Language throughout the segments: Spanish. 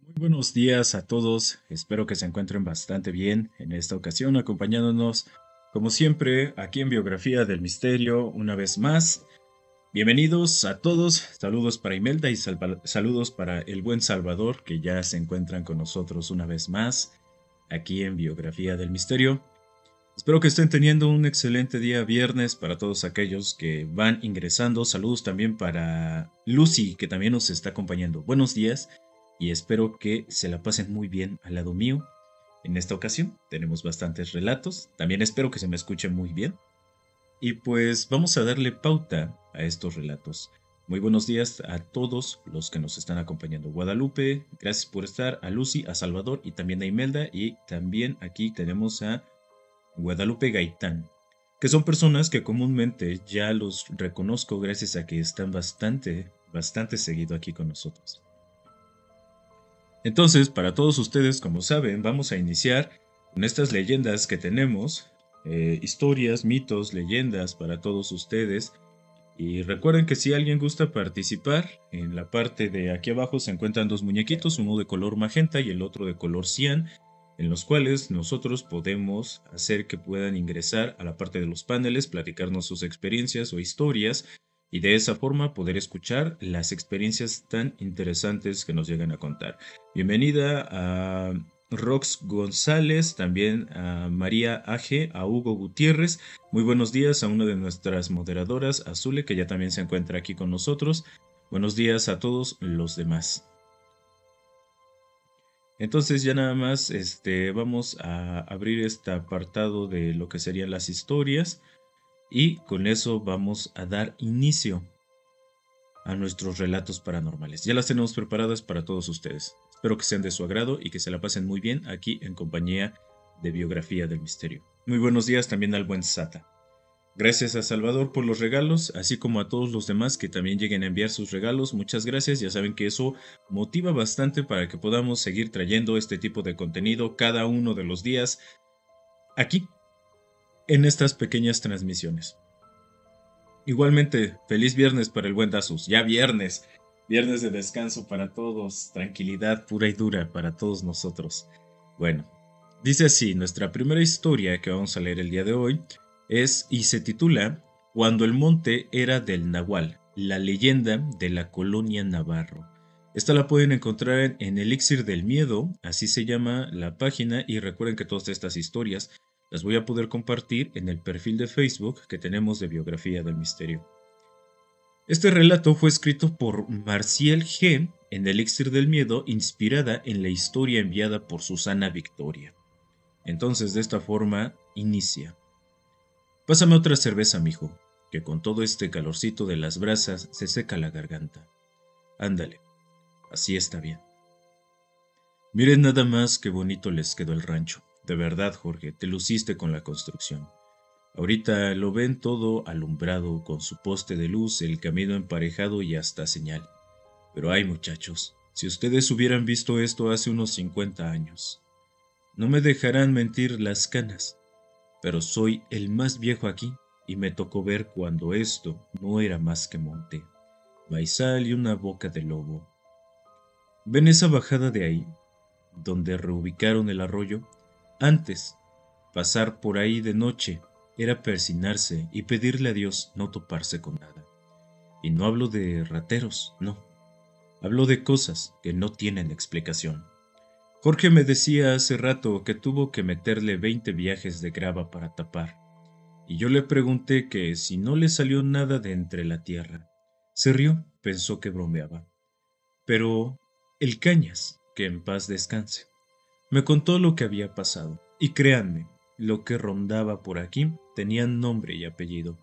Muy buenos días a todos, espero que se encuentren bastante bien en esta ocasión, acompañándonos como siempre aquí en Biografía del Misterio una vez más. Bienvenidos a todos, saludos para Imelda y saludos para el buen Salvador que ya se encuentran con nosotros una vez más aquí en Biografía del Misterio. Espero que estén teniendo un excelente día viernes para todos aquellos que van ingresando. Saludos también para Lucy, que también nos está acompañando. Buenos días y espero que se la pasen muy bien al lado mío. En esta ocasión tenemos bastantes relatos. También espero que se me escuche muy bien. Y pues vamos a darle pauta a estos relatos. Muy buenos días a todos los que nos están acompañando. Guadalupe, gracias por estar. A Lucy, a Salvador y también a Imelda. Y también aquí tenemos a Guadalupe Gaitán, que son personas que comúnmente ya los reconozco gracias a que están bastante seguido aquí con nosotros. Entonces, para todos ustedes, como saben, vamos a iniciar con estas leyendas que tenemos, historias, mitos, leyendas para todos ustedes. Y recuerden que si alguien gusta participar, en la parte de aquí abajo se encuentran dos muñequitos, uno de color magenta y el otro de color cian, en los cuales nosotros podemos hacer que puedan ingresar a la parte de los paneles, platicarnos sus experiencias o historias y de esa forma poder escuchar las experiencias tan interesantes que nos llegan a contar. Bienvenida a Rox González, también a María Aje, a Hugo Gutiérrez. Muy buenos días a una de nuestras moderadoras, Azule, que ya también se encuentra aquí con nosotros. Buenos días a todos los demás. Entonces ya nada más vamos a abrir este apartado de lo que serían las historias y con eso vamos a dar inicio a nuestros relatos paranormales. Ya las tenemos preparadas para todos ustedes. Espero que sean de su agrado y que se la pasen muy bien aquí en compañía de Biografía del Misterio. Muy buenos días también al buen Sata. Gracias a Salvador por los regalos, así como a todos los demás que también lleguen a enviar sus regalos. Muchas gracias, ya saben que eso motiva bastante para que podamos seguir trayendo este tipo de contenido cada uno de los días aquí, en estas pequeñas transmisiones. Igualmente, feliz viernes para el buen Dasus. Ya viernes, viernes de descanso para todos, tranquilidad pura y dura para todos nosotros. Bueno, dice así, nuestra primera historia que vamos a leer el día de hoy es y se titula Cuando el monte era del Nahual, la leyenda de la colonia Navarro. Esta la pueden encontrar en Elixir del Miedo, así se llama la página, y recuerden que todas estas historias las voy a poder compartir en el perfil de Facebook que tenemos de Biografía del Misterio. Este relato fue escrito por Marcial G. en Elixir del Miedo, inspirada en la historia enviada por Susana Victoria. Entonces, de esta forma, inicia. Pásame otra cerveza, mijo, que con todo este calorcito de las brasas se seca la garganta. Ándale, así está bien. Miren nada más qué bonito les quedó el rancho. De verdad, Jorge, te luciste con la construcción. Ahorita lo ven todo alumbrado, con su poste de luz, el camino emparejado y hasta señal. Pero ay, muchachos, si ustedes hubieran visto esto hace unos 50 años. No me dejarán mentir las canas, pero soy el más viejo aquí y me tocó ver cuando esto no era más que monte, maizal y una boca de lobo. ¿Ven esa bajada de ahí, donde reubicaron el arroyo? Antes, pasar por ahí de noche era persignarse y pedirle a Dios no toparse con nada. Y no hablo de rateros, no. Hablo de cosas que no tienen explicación. Jorge me decía hace rato que tuvo que meterle 20 viajes de grava para tapar. Y yo le pregunté que si no le salió nada de entre la tierra. Se rió, pensó que bromeaba. Pero el Cañas, que en paz descanse, me contó lo que había pasado. Y créanme, lo que rondaba por aquí tenía nombre y apellido.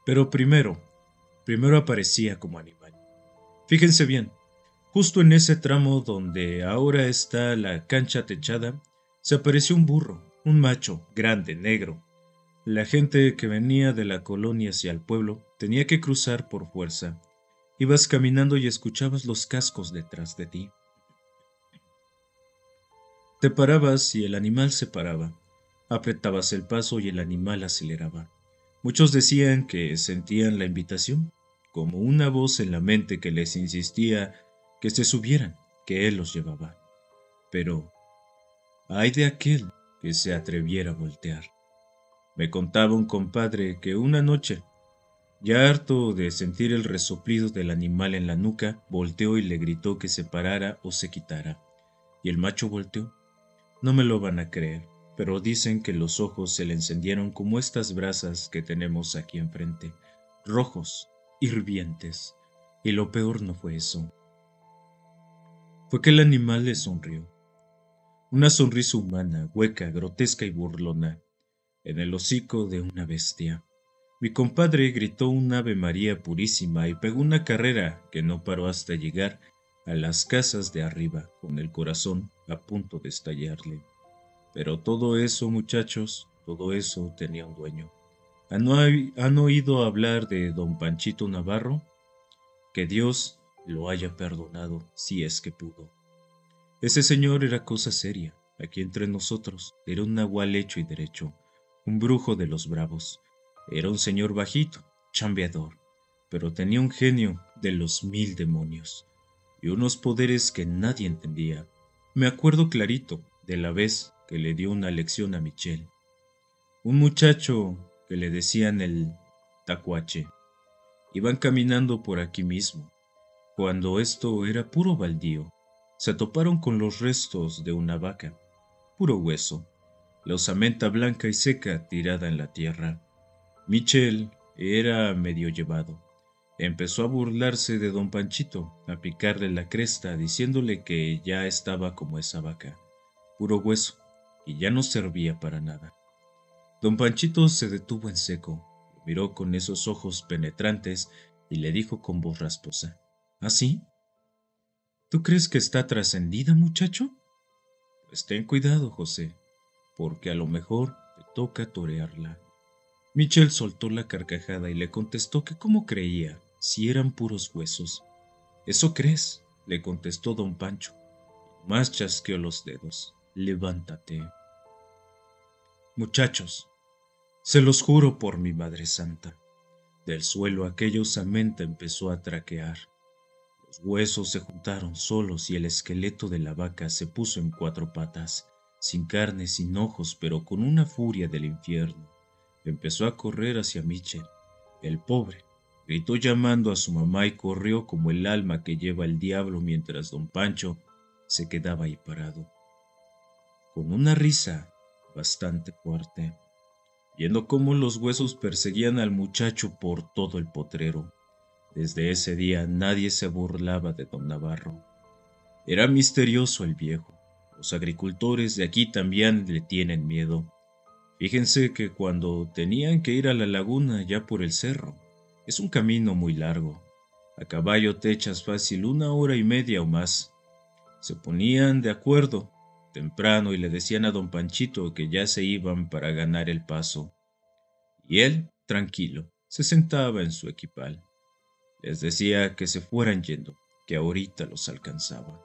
Pero primero aparecía como animal. Fíjense bien, justo en ese tramo donde ahora está la cancha techada, se apareció un burro, un macho, grande, negro. La gente que venía de la colonia hacia el pueblo tenía que cruzar por fuerza. Ibas caminando y escuchabas los cascos detrás de ti. Te parabas y el animal se paraba. Apretabas el paso y el animal aceleraba. Muchos decían que sentían la invitación, como una voz en la mente que les insistía que se subieran, que él los llevaba. Pero, ay de aquel que se atreviera a voltear. Me contaba un compadre que una noche, ya harto de sentir el resoplido del animal en la nuca, volteó y le gritó que se parara o se quitara. Y el macho volteó. No me lo van a creer, pero dicen que los ojos se le encendieron como estas brasas que tenemos aquí enfrente, rojos, hirvientes. Y lo peor no fue eso. Fue que el animal le sonrió. Una sonrisa humana, hueca, grotesca y burlona, en el hocico de una bestia. Mi compadre gritó un Ave María purísima y pegó una carrera que no paró hasta llegar a las casas de arriba, con el corazón a punto de estallarle. Pero todo eso, muchachos, todo eso tenía un dueño. ¿Han oído hablar de don Panchito Navarro? Que Dios lo haya perdonado si es que pudo. Ese señor era cosa seria, aquí entre nosotros, era un nahual hecho y derecho, un brujo de los bravos. Era un señor bajito, chambeador, pero tenía un genio de los 1000 demonios y unos poderes que nadie entendía. Me acuerdo clarito de la vez que le dio una lección a Michel, un muchacho que le decían el tacuache. Iban caminando por aquí mismo, cuando esto era puro baldío. Se toparon con los restos de una vaca, puro hueso, la osamenta blanca y seca tirada en la tierra. Michel era medio llevado. Empezó a burlarse de don Panchito, a picarle la cresta, diciéndole que ya estaba como esa vaca, puro hueso, y ya no servía para nada. Don Panchito se detuvo en seco, lo miró con esos ojos penetrantes y le dijo con voz rasposa: ¿Así? ¿Tú crees que está trascendida, muchacho? Pues ten cuidado, José, porque a lo mejor te toca torearla. Michel soltó la carcajada y le contestó que cómo creía, si eran puros huesos. ¿Eso crees? Le contestó don Pancho. Más chasqueó los dedos. Levántate. Muchachos, se los juro por mi Madre Santa. Del suelo aquella osamenta empezó a traquear. Los huesos se juntaron solos y el esqueleto de la vaca se puso en 4 patas, sin carne, sin ojos, pero con una furia del infierno. Empezó a correr hacia Michel. El pobre gritó llamando a su mamá y corrió como el alma que lleva el diablo mientras don Pancho se quedaba ahí parado, con una risa bastante fuerte, viendo cómo los huesos perseguían al muchacho por todo el potrero. Desde ese día nadie se burlaba de don Navarro. Era misterioso el viejo. Los agricultores de aquí también le tienen miedo. Fíjense que cuando tenían que ir a la laguna ya por el cerro, es un camino muy largo. A caballo te echas fácil 1 hora y media o más. Se ponían de acuerdo temprano y le decían a don Panchito que ya se iban para ganar el paso. Y él, tranquilo, se sentaba en su equipal. Les decía que se fueran yendo, que ahorita los alcanzaba.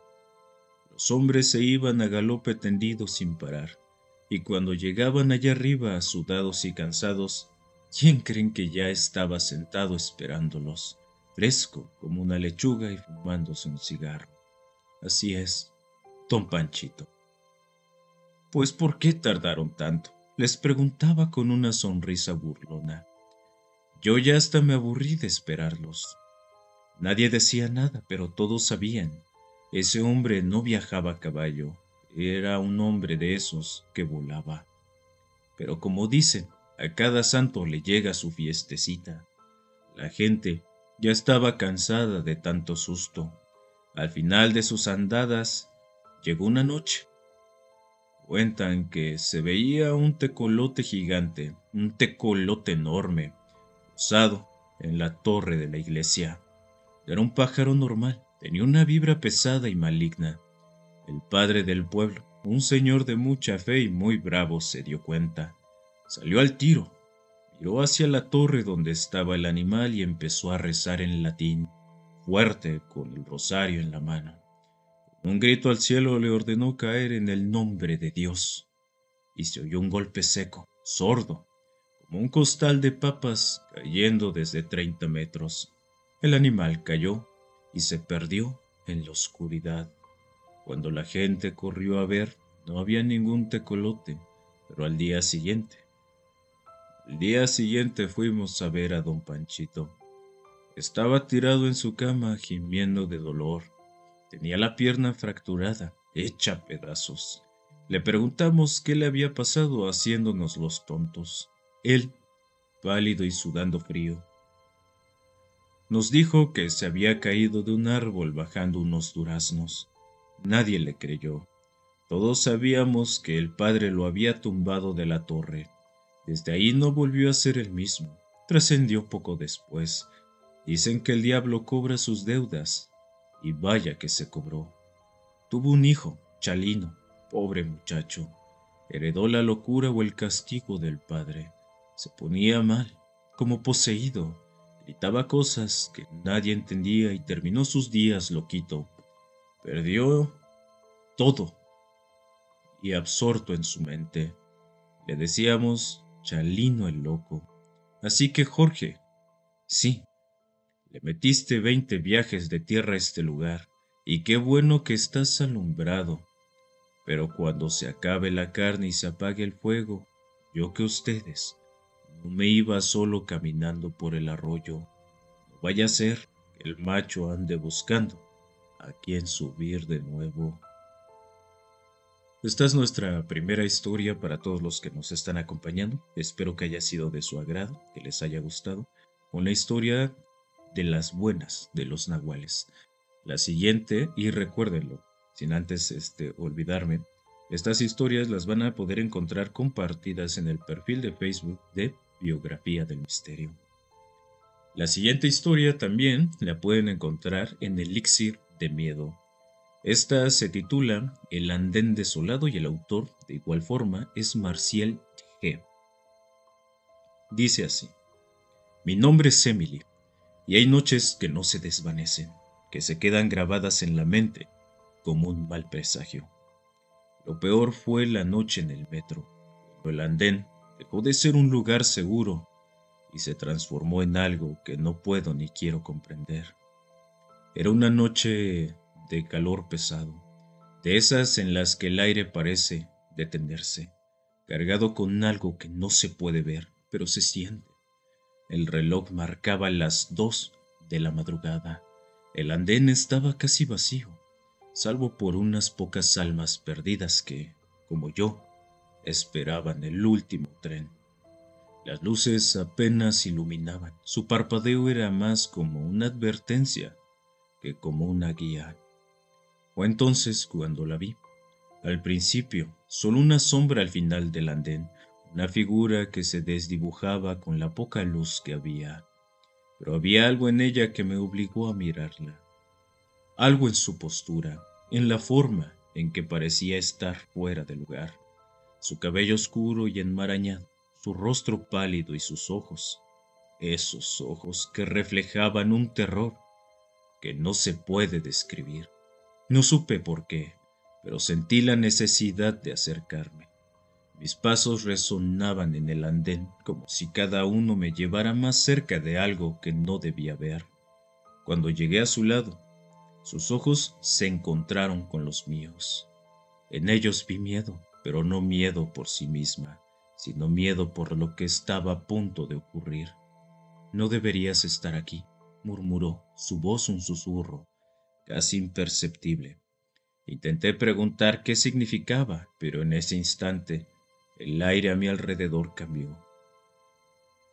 Los hombres se iban a galope tendido sin parar, y cuando llegaban allá arriba, sudados y cansados, ¿quién creen que ya estaba sentado esperándolos, fresco como una lechuga y fumándose un cigarro? Así es, don Panchito. Pues ¿por qué tardaron tanto? Les preguntaba con una sonrisa burlona. Yo ya hasta me aburrí de esperarlos. Nadie decía nada, pero todos sabían. Ese hombre no viajaba a caballo, era un hombre de esos que volaba. Pero como dicen, a cada santo le llega su fiestecita. La gente ya estaba cansada de tanto susto. Al final de sus andadas, llegó una noche. Cuentan que se veía un tecolote gigante, un tecolote enorme, posado en la torre de la iglesia. Era un pájaro normal, tenía una vibra pesada y maligna. El padre del pueblo, un señor de mucha fe y muy bravo, se dio cuenta. Salió al tiro, miró hacia la torre donde estaba el animal y empezó a rezar en latín, fuerte, con el rosario en la mano. Con un grito al cielo le ordenó caer en el nombre de Dios, y se oyó un golpe seco, sordo, como un costal de papas cayendo desde 30 metros. El animal cayó y se perdió en la oscuridad. Cuando la gente corrió a ver, no había ningún tecolote, pero al día siguiente fuimos a ver a don Panchito. Estaba tirado en su cama gimiendo de dolor. Tenía la pierna fracturada, hecha pedazos. Le preguntamos qué le había pasado haciéndonos los tontos. Él, pálido y sudando frío, nos dijo que se había caído de un árbol bajando unos duraznos. Nadie le creyó. Todos sabíamos que el padre lo había tumbado de la torre. Desde ahí no volvió a ser el mismo. Trascendió poco después. Dicen que el diablo cobra sus deudas. Y vaya que se cobró. Tuvo un hijo, Chalino, pobre muchacho. Heredó la locura o el castigo del padre. Se ponía mal, como poseído. Gritaba cosas que nadie entendía y terminó sus días loquito. Perdió todo y absorto en su mente. Le decíamos Chalino el loco. Así que Jorge, sí, le metiste 20 viajes de tierra a este lugar, y qué bueno que estás alumbrado. Pero cuando se acabe la carne y se apague el fuego, yo que ustedes, no me iba solo caminando por el arroyo. No vaya a ser que el macho ande buscando a quien subir de nuevo. Esta es nuestra primera historia para todos los que nos están acompañando. Espero que haya sido de su agrado, que les haya gustado. Una historia de las buenas de los nahuales. La siguiente, y recuérdenlo, sin antes olvidarme, estas historias las van a poder encontrar compartidas en el perfil de Facebook de Biografía del Misterio. La siguiente historia también la pueden encontrar en Elixir de Miedo. Esta se titula El andén desolado y el autor, de igual forma, es Marcial G. Dice así: Mi nombre es Emily, y hay noches que no se desvanecen, que se quedan grabadas en la mente como un mal presagio. Lo peor fue la noche en el metro, cuando el andén dejó de ser un lugar seguro y se transformó en algo que no puedo ni quiero comprender. Era una noche de calor pesado, de esas en las que el aire parece detenerse, cargado con algo que no se puede ver, pero se siente. El reloj marcaba las 2 de la madrugada. El andén estaba casi vacío, salvo por unas pocas almas perdidas que, como yo, esperaban el último tren. Las luces apenas iluminaban. Su parpadeo era más como una advertencia que como una guía. Fue entonces cuando la vi. Al principio, solo una sombra al final del andén, una figura que se desdibujaba con la poca luz que había. Pero había algo en ella que me obligó a mirarla. Algo en su postura, en la forma en que parecía estar fuera de lugar. Su cabello oscuro y enmarañado, su rostro pálido y sus ojos, esos ojos que reflejaban un terror que no se puede describir. No supe por qué, pero sentí la necesidad de acercarme. Mis pasos resonaban en el andén como si cada uno me llevara más cerca de algo que no debía ver. Cuando llegué a su lado, sus ojos se encontraron con los míos. En ellos vi miedo, pero no miedo por sí misma, sino miedo por lo que estaba a punto de ocurrir. No deberías estar aquí, murmuró, su voz un susurro, casi imperceptible. Intenté preguntar qué significaba, pero en ese instante el aire a mi alrededor cambió.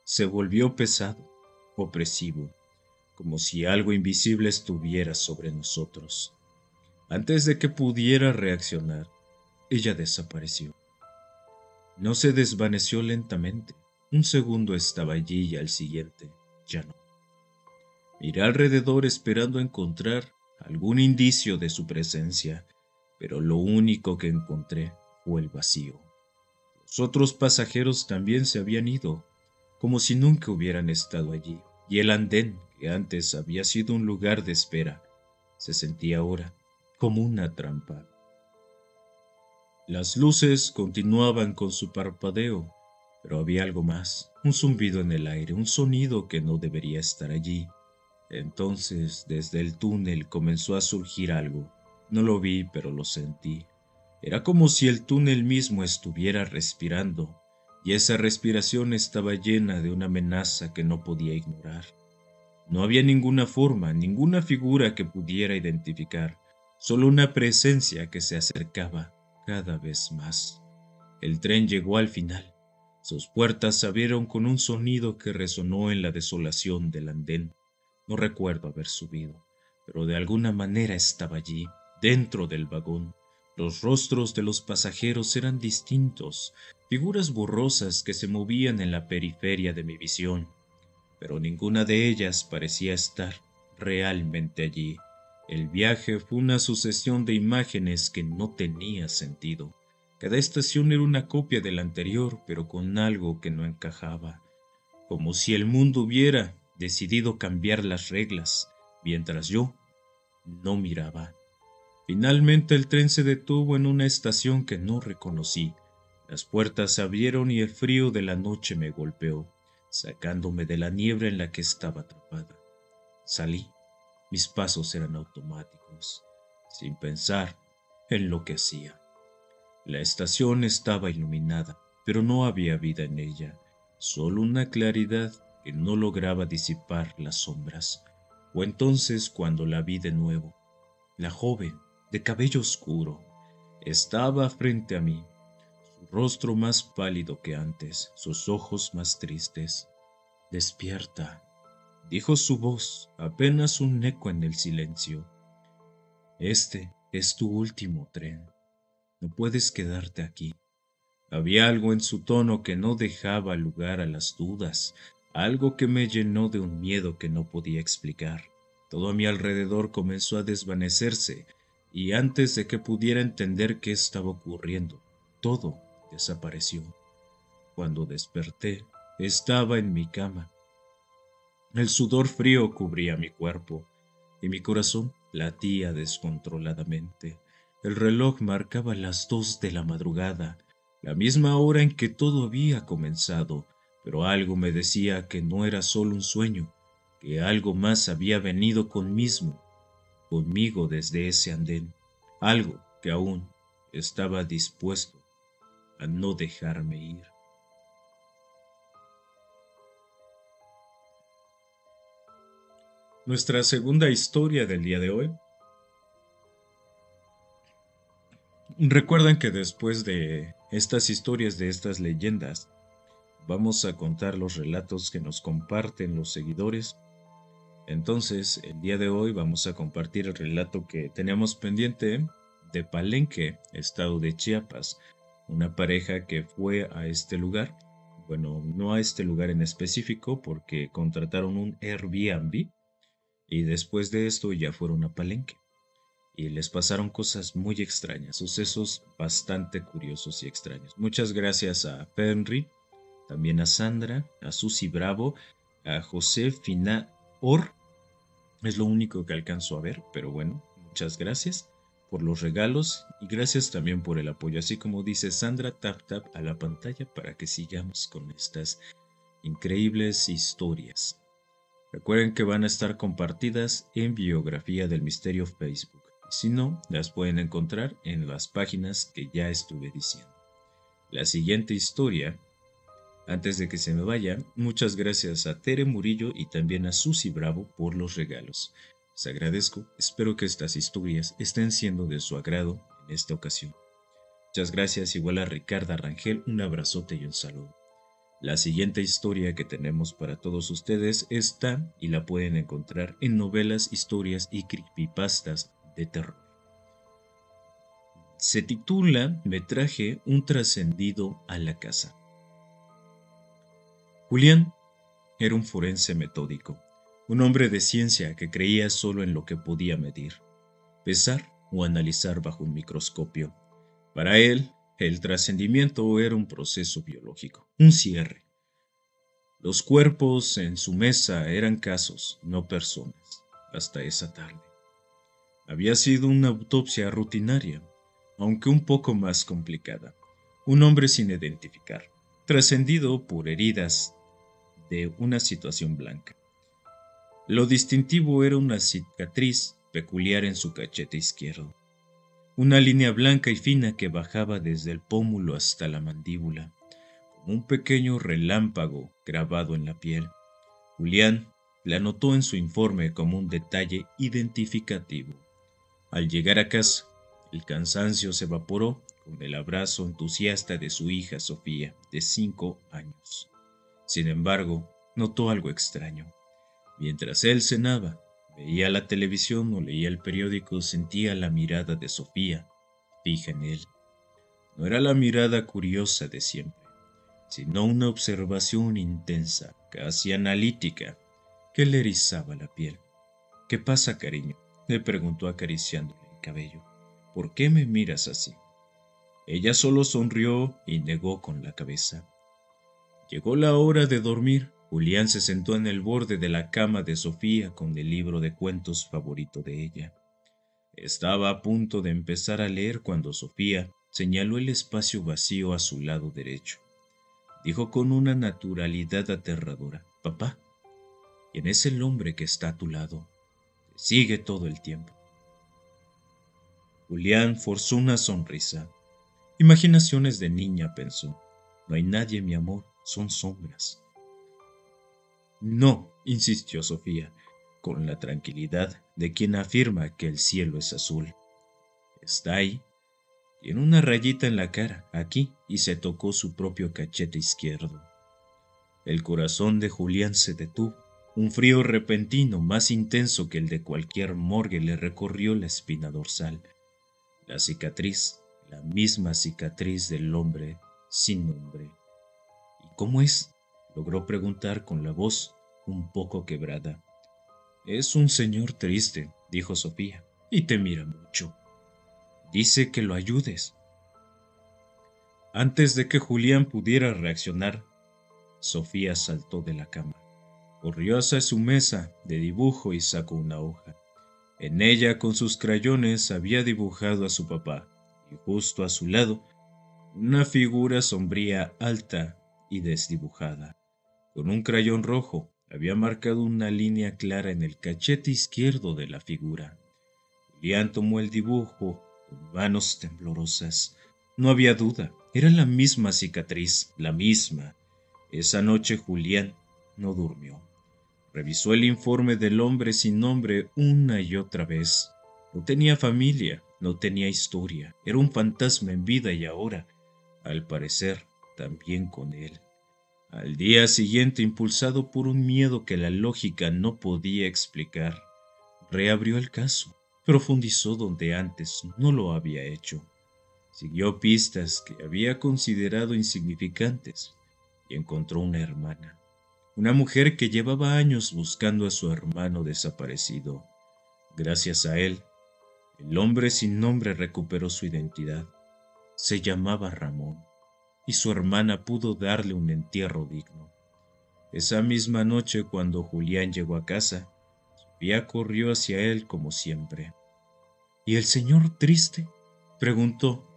Se volvió pesado, opresivo, como si algo invisible estuviera sobre nosotros. Antes de que pudiera reaccionar, ella desapareció. No se desvaneció lentamente. Un segundo estaba allí y al siguiente ya no. Miré alrededor esperando encontrar algún indicio de su presencia, pero lo único que encontré fue el vacío. Los otros pasajeros también se habían ido, como si nunca hubieran estado allí, y el andén, que antes había sido un lugar de espera, se sentía ahora como una trampa. Las luces continuaban con su parpadeo, pero había algo más, un zumbido en el aire, un sonido que no debería estar allí. Entonces, desde el túnel comenzó a surgir algo, No lo vi, pero lo sentí. Era como si el túnel mismo estuviera respirando, y esa respiración estaba llena de una amenaza que no podía ignorar. No había ninguna forma, ninguna figura que pudiera identificar, solo una presencia que se acercaba cada vez más. El tren llegó al final. Sus puertas se abrieron con un sonido que resonó en la desolación del andén. No recuerdo haber subido, pero de alguna manera estaba allí, dentro del vagón. Los rostros de los pasajeros eran distintos, figuras borrosas que se movían en la periferia de mi visión, pero ninguna de ellas parecía estar realmente allí. El viaje fue una sucesión de imágenes que no tenía sentido. Cada estación era una copia de la anterior, pero con algo que no encajaba, como si el mundo hubiera decidido cambiar las reglas, mientras yo no miraba. Finalmente el tren se detuvo en una estación que no reconocí. Las puertas se abrieron y el frío de la noche me golpeó, sacándome de la niebla en la que estaba atrapada. Salí. Mis pasos eran automáticos, sin pensar en lo que hacía. La estación estaba iluminada, pero no había vida en ella, solo una claridad que no lograba disipar las sombras. Fue entonces cuando la vi de nuevo. La joven, de cabello oscuro, estaba frente a mí, su rostro más pálido que antes, sus ojos más tristes. Despierta, dijo su voz, apenas un eco en el silencio. Este es tu último tren. No puedes quedarte aquí. Había algo en su tono que no dejaba lugar a las dudas, algo que me llenó de un miedo que no podía explicar. Todo a mi alrededor comenzó a desvanecerse, y antes de que pudiera entender qué estaba ocurriendo, todo desapareció. Cuando desperté, estaba en mi cama. El sudor frío cubría mi cuerpo, y mi corazón latía descontroladamente. El reloj marcaba las 2 de la madrugada, la misma hora en que todo había comenzado, pero algo me decía que no era solo un sueño, que algo más había venido conmigo desde ese andén, algo que aún estaba dispuesto a no dejarme ir. Nuestra segunda historia del día de hoy. Recuerden que después de estas historias, de estas leyendas, vamos a contar los relatos que nos comparten los seguidores. Entonces, el día de hoy vamos a compartir el relato que teníamos pendiente de Palenque, estado de Chiapas, una pareja que fue a este lugar. Bueno, no a este lugar en específico porque contrataron un Airbnb y después de esto ya fueron a Palenque y les pasaron cosas muy extrañas, sucesos bastante curiosos y extraños. Muchas gracias a Penry, también a Sandra, a Susi Bravo, a José Fina Or. Es lo único que alcanzo a ver, pero bueno, muchas gracias por los regalos y gracias también por el apoyo. Así como dice Sandra, tap tap a la pantalla para que sigamos con estas increíbles historias. Recuerden que van a estar compartidas en Biografía del Misterio Facebook. Y si no, las pueden encontrar en las páginas que ya estuve diciendo. La siguiente historia, antes de que se me vaya, muchas gracias a Tere Murillo y también a Susi Bravo por los regalos. Les agradezco, espero que estas historias estén siendo de su agrado en esta ocasión. Muchas gracias igual a Ricarda Rangel, un abrazote y un saludo. La siguiente historia que tenemos para todos ustedes está y la pueden encontrar en novelas, historias y creepypastas de terror. Se titula Me traje un trascendido a la casa. Julián era un forense metódico, un hombre de ciencia que creía solo en lo que podía medir, pesar o analizar bajo un microscopio. Para él, el trascendimiento era un proceso biológico, un cierre. Los cuerpos en su mesa eran casos, no personas, hasta esa tarde. Había sido una autopsia rutinaria, aunque un poco más complicada. Un hombre sin identificar, trascendido por heridas de una situación blanca. Lo distintivo era una cicatriz peculiar en su cachete izquierdo. una línea blanca y fina que bajaba desde el pómulo hasta la mandíbula, como un pequeño relámpago grabado en la piel. Julián la anotó en su informe como un detalle identificativo. Al llegar a casa, el cansancio se evaporó con el abrazo entusiasta de su hija Sofía, de 5 años. Sin embargo, notó algo extraño. Mientras él cenaba, veía la televisión o leía el periódico, sentía la mirada de Sofía, fija en él. No era la mirada curiosa de siempre, sino una observación intensa, casi analítica, que le erizaba la piel. ¿Qué pasa, cariño?, le preguntó acariciándole el cabello. ¿Por qué me miras así? Ella solo sonrió y negó con la cabeza. Llegó la hora de dormir. Julián se sentó en el borde de la cama de Sofía con el libro de cuentos favorito de ella. Estaba a punto de empezar a leer cuando Sofía señaló el espacio vacío a su lado derecho. Dijo con una naturalidad aterradora: «Papá, ¿quién es el hombre que está a tu lado? Te sigue todo el tiempo». Julián forzó una sonrisa. Imaginaciones de niña, pensó. No hay nadie, mi amor, son sombras. No, insistió Sofía, con la tranquilidad de quien afirma que el cielo es azul. Está ahí. Tiene una rayita en la cara, aquí, y se tocó su propio cachete izquierdo. El corazón de Julián se detuvo. Un frío repentino, más intenso que el de cualquier morgue, le recorrió la espina dorsal. La cicatriz, la misma cicatriz del hombre sin nombre. ¿Y cómo es?, logró preguntar con la voz un poco quebrada. Es un señor triste, dijo Sofía, y te mira mucho. Dice que lo ayudes. Antes de que Julián pudiera reaccionar, Sofía saltó de la cama, corrió hacia su mesa de dibujo y sacó una hoja. En ella, con sus crayones, había dibujado a su papá, y justo a su lado, una figura sombría, alta y desdibujada. Con un crayón rojo, había marcado una línea clara en el cachete izquierdo de la figura. Julián tomó el dibujo con manos temblorosas. No había duda, era la misma cicatriz, la misma. Esa noche Julián no durmió. Revisó el informe del hombre sin nombre una y otra vez. No tenía familia, no tenía historia, era un fantasma en vida y ahora, al parecer, también con él. Al día siguiente, impulsado por un miedo que la lógica no podía explicar, reabrió el caso, profundizó donde antes no lo había hecho. Siguió pistas que había considerado insignificantes y encontró una hermana. Una mujer que llevaba años buscando a su hermano desaparecido. Gracias a él, el hombre sin nombre recuperó su identidad. Se llamaba Ramón, y su hermana pudo darle un entierro digno. Esa misma noche, cuando Julián llegó a casa, Sofía corrió hacia él como siempre. ¿Y el señor triste?, preguntó.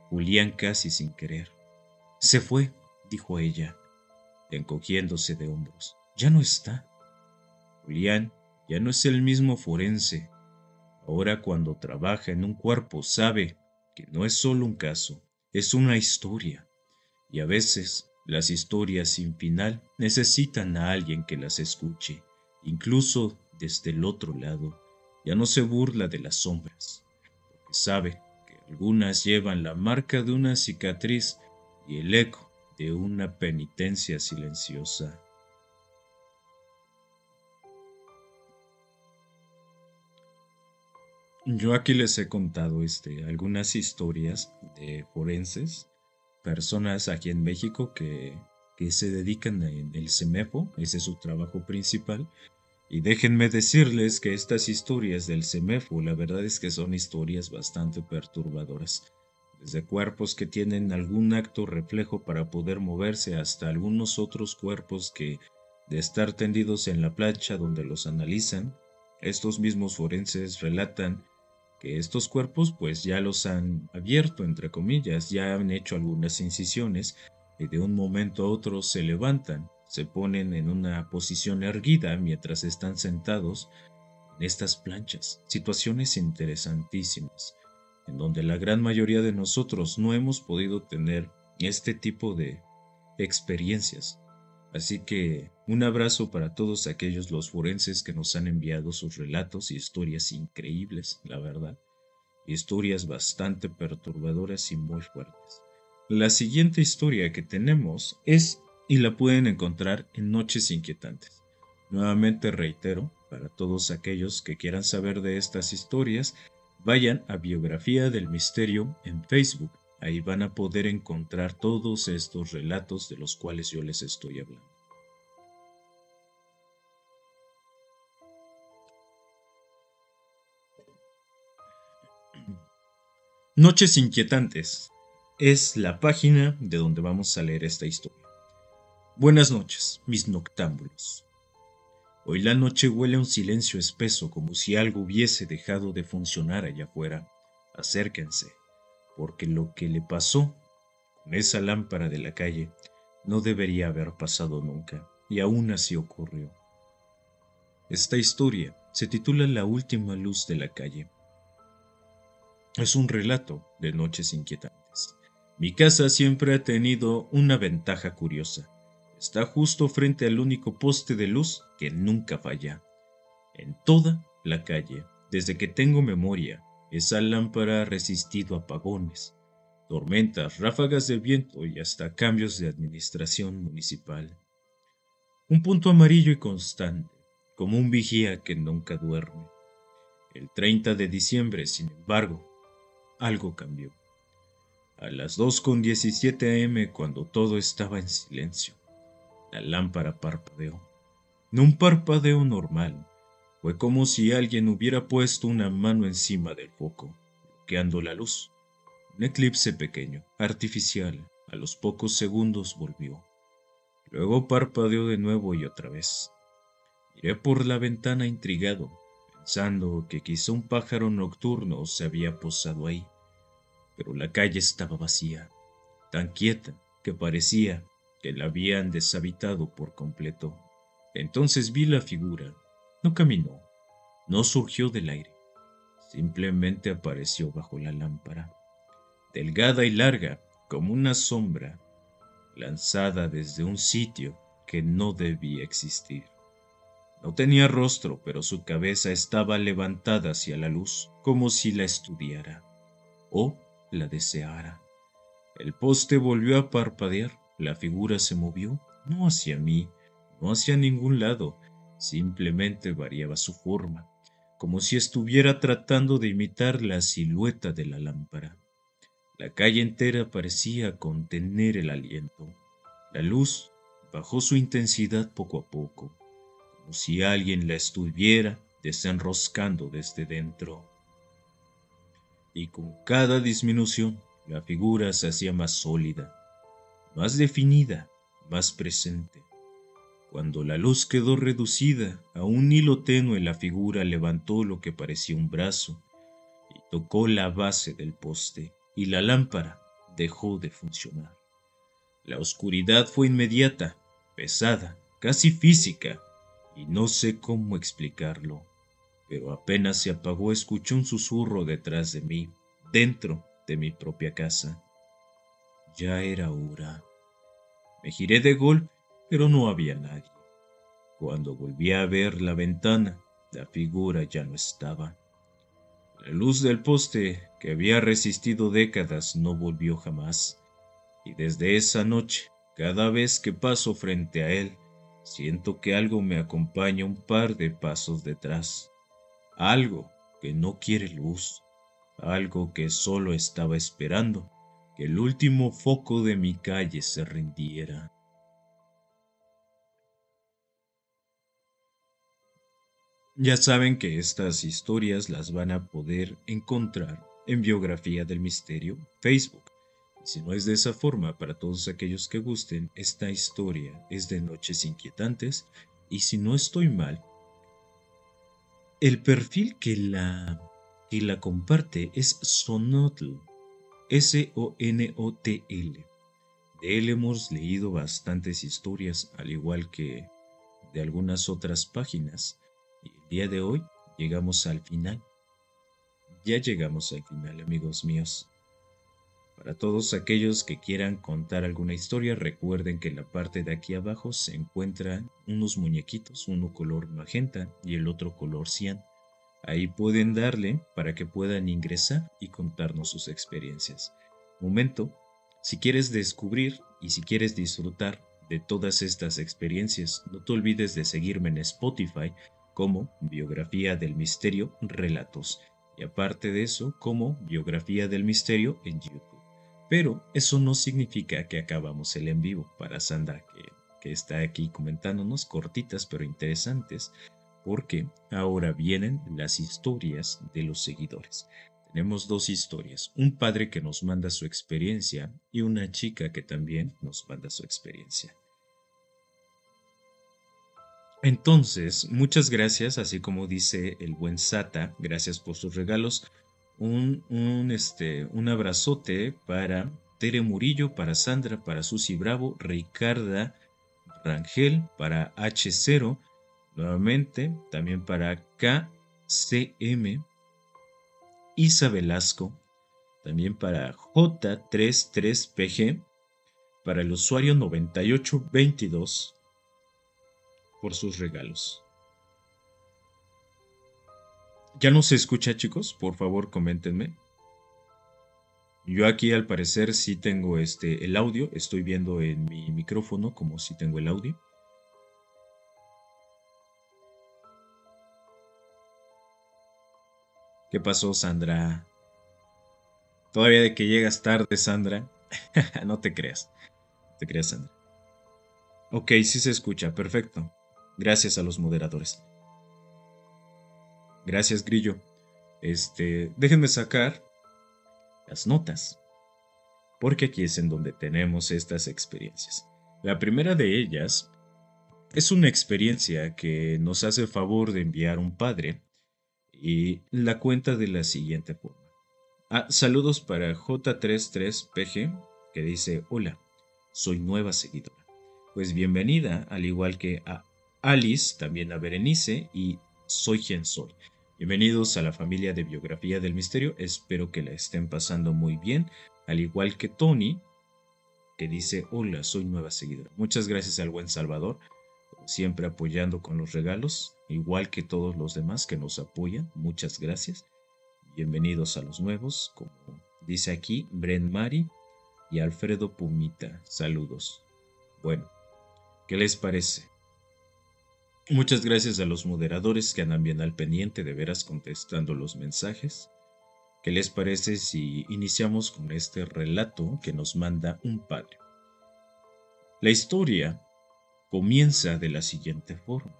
Julián casi sin querer. Se fue, dijo ella, encogiéndose de hombros. Ya no está. Julián ya no es el mismo forense. Ahora, cuando trabaja en un cuerpo, sabe que no es solo un caso, es una historia. Y a veces las historias sin final necesitan a alguien que las escuche, incluso desde el otro lado. Ya no se burla de las sombras, porque sabe que algunas llevan la marca de una cicatriz y el eco de una penitencia silenciosa. Yo aquí les he contado algunas historias de forenses, personas aquí en México que se dedican en el CEMEFO, ese es su trabajo principal. Y déjenme decirles que estas historias del CEMEFO, la verdad es que son historias bastante perturbadoras. Desde cuerpos que tienen algún acto reflejo para poder moverse hasta algunos otros cuerpos que, de estar tendidos en la plancha donde los analizan, estos mismos forenses relatan que estos cuerpos pues ya los han abierto, entre comillas, ya han hecho algunas incisiones y de un momento a otro se levantan, se ponen en una posición erguida mientras están sentados en estas planchas. Situaciones interesantísimas. en donde la gran mayoría de nosotros no hemos podido tener este tipo de experiencias. Así que un abrazo para todos aquellos los forenses que nos han enviado sus relatos y historias increíbles, la verdad. Historias bastante perturbadoras y muy fuertes. La siguiente historia que tenemos es, y la pueden encontrar en Noches Inquietantes. Nuevamente reitero, para todos aquellos que quieran saber de estas historias, vayan a Biografía del Misterio en Facebook. Ahí van a poder encontrar todos estos relatos de los cuales yo les estoy hablando. Noches Inquietantes es la página de donde vamos a leer esta historia. Buenas noches, mis noctámbulos. Hoy la noche huele a un silencio espeso como si algo hubiese dejado de funcionar allá afuera. Acérquense, porque lo que le pasó con esa lámpara de la calle no debería haber pasado nunca, y aún así ocurrió. Esta historia se titula La última luz de la calle. Es un relato de noches inquietantes. Mi casa siempre ha tenido una ventaja curiosa. Está justo frente al único poste de luz que nunca falla. En toda la calle, desde que tengo memoria, esa lámpara ha resistido apagones, tormentas, ráfagas de viento y hasta cambios de administración municipal. Un punto amarillo y constante, como un vigía que nunca duerme. El 30 de diciembre, sin embargo, algo cambió. A las 2:17 am, cuando todo estaba en silencio, la lámpara parpadeó. No un parpadeo normal, fue como si alguien hubiera puesto una mano encima del foco, bloqueando la luz. Un eclipse pequeño, artificial, a los pocos segundos volvió. Luego parpadeó de nuevo y otra vez. Miré por la ventana intrigado, pensando que quizá un pájaro nocturno se había posado ahí. Pero la calle estaba vacía, tan quieta que parecía que la habían deshabitado por completo. Entonces vi la figura. No caminó, no surgió del aire, simplemente apareció bajo la lámpara, delgada y larga como una sombra, lanzada desde un sitio que no debía existir. No tenía rostro, pero su cabeza estaba levantada hacia la luz, como si la estudiara o la deseara. El poste volvió a parpadear, la figura se movió, no hacia mí, no hacia ningún lado, simplemente variaba su forma, como si estuviera tratando de imitar la silueta de la lámpara. La calle entera parecía contener el aliento. La luz bajó su intensidad poco a poco, como si alguien la estuviera desenroscando desde dentro. Y con cada disminución, la figura se hacía más sólida, más definida, más presente. Cuando la luz quedó reducida a un hilo tenue, la figura levantó lo que parecía un brazo y tocó la base del poste, y la lámpara dejó de funcionar. La oscuridad fue inmediata, pesada, casi física, y no sé cómo explicarlo, pero apenas se apagó escuché un susurro detrás de mí, dentro de mi propia casa. Ya era hora. Me giré de golpe, pero no había nadie. Cuando volví a ver la ventana, la figura ya no estaba. La luz del poste, que había resistido décadas, no volvió jamás. Y desde esa noche, cada vez que paso frente a él, siento que algo me acompaña un par de pasos detrás. Algo que no quiere luz, algo que solo estaba esperando que el último foco de mi calle se rindiera. Ya saben que estas historias las van a poder encontrar en Biografía del Misterio, Facebook. Y si no es de esa forma, para todos aquellos que gusten, esta historia es de Noches Inquietantes. Y si no estoy mal, el perfil que la comparte es Sonotl, Sonotl. De él hemos leído bastantes historias, al igual que de algunas otras páginas. Y el día de hoy llegamos al final. ya llegamos al final, amigos míos. Para todos aquellos que quieran contar alguna historia, recuerden que en la parte de aquí abajo se encuentran unos muñequitos, uno color magenta y el otro color cian. Ahí pueden darle para que puedan ingresar y contarnos sus experiencias. Momento, si quieres descubrir y si quieres disfrutar de todas estas experiencias, no te olvides de seguirme en Spotify como Biografía del Misterio Relatos y aparte de eso como Biografía del Misterio en YouTube. Pero eso no significa que acabamos el en vivo para Sandra, que está aquí comentándonos cortitas pero interesantes, porque ahora vienen las historias de los seguidores. Tenemos dos historias, un padre que nos manda su experiencia y una chica que también nos manda su experiencia. Entonces, muchas gracias, así como dice el buen Sata, gracias por sus regalos. Un abrazote para Tere Murillo, para Sandra, para Susi Bravo, Ricarda Rangel, para H0, nuevamente, también para KCM, Isa Velasco, también para J33PG, para el usuario 9822 por sus regalos. ¿Ya no se escucha, chicos? Por favor, coméntenme. Yo aquí al parecer sí tengo el audio, estoy viendo en mi micrófono como si tengo el audio. ¿Qué pasó, Sandra? Todavía de que llegas tarde, Sandra. No te creas. No te creas, Sandra. Ok, sí se escucha, perfecto. Gracias a los moderadores. Gracias, Grillo. Déjenme sacar las notas, porque aquí es en donde tenemos estas experiencias. La primera de ellas es una experiencia que nos hace favor de enviar un padre y la cuenta de la siguiente forma. Saludos para J33PG que dice: hola, soy nueva seguidora. Pues bienvenida, al igual que a Alice, también a Berenice y soy quien soy. Bienvenidos a la familia de Biografía del Misterio, espero que la estén pasando muy bien, al igual que Tony, que dice: hola, soy nueva seguidora. Muchas gracias al buen Salvador, como siempre apoyando con los regalos, igual que todos los demás que nos apoyan, muchas gracias. Bienvenidos a los nuevos, como dice aquí Bren Mari y Alfredo Pumita, saludos. Bueno, ¿qué les parece? Muchas gracias a los moderadores que andan bien al pendiente, de veras contestando los mensajes. ¿Qué les parece si iniciamos con este relato que nos manda un padre? La historia comienza de la siguiente forma.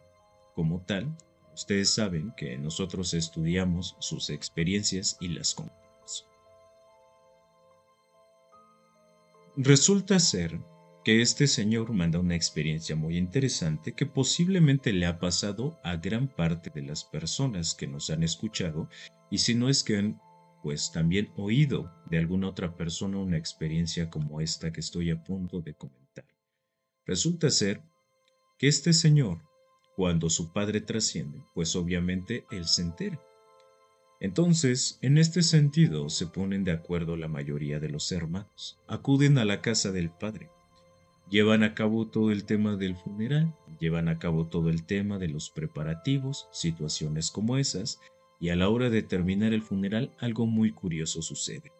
Como tal, ustedes saben que nosotros estudiamos sus experiencias y las contamos. Resulta ser que este señor manda una experiencia muy interesante que posiblemente le ha pasado a gran parte de las personas que nos han escuchado, y si no es que han pues también oído de alguna otra persona una experiencia como esta que estoy a punto de comentar. Resulta ser que este señor, cuando su padre trasciende, pues obviamente él se entera. Entonces, en este sentido, se ponen de acuerdo la mayoría de los hermanos, acuden a la casa del padre, llevan a cabo todo el tema del funeral, llevan a cabo todo el tema de los preparativos, situaciones como esas, y a la hora de terminar el funeral algo muy curioso sucede.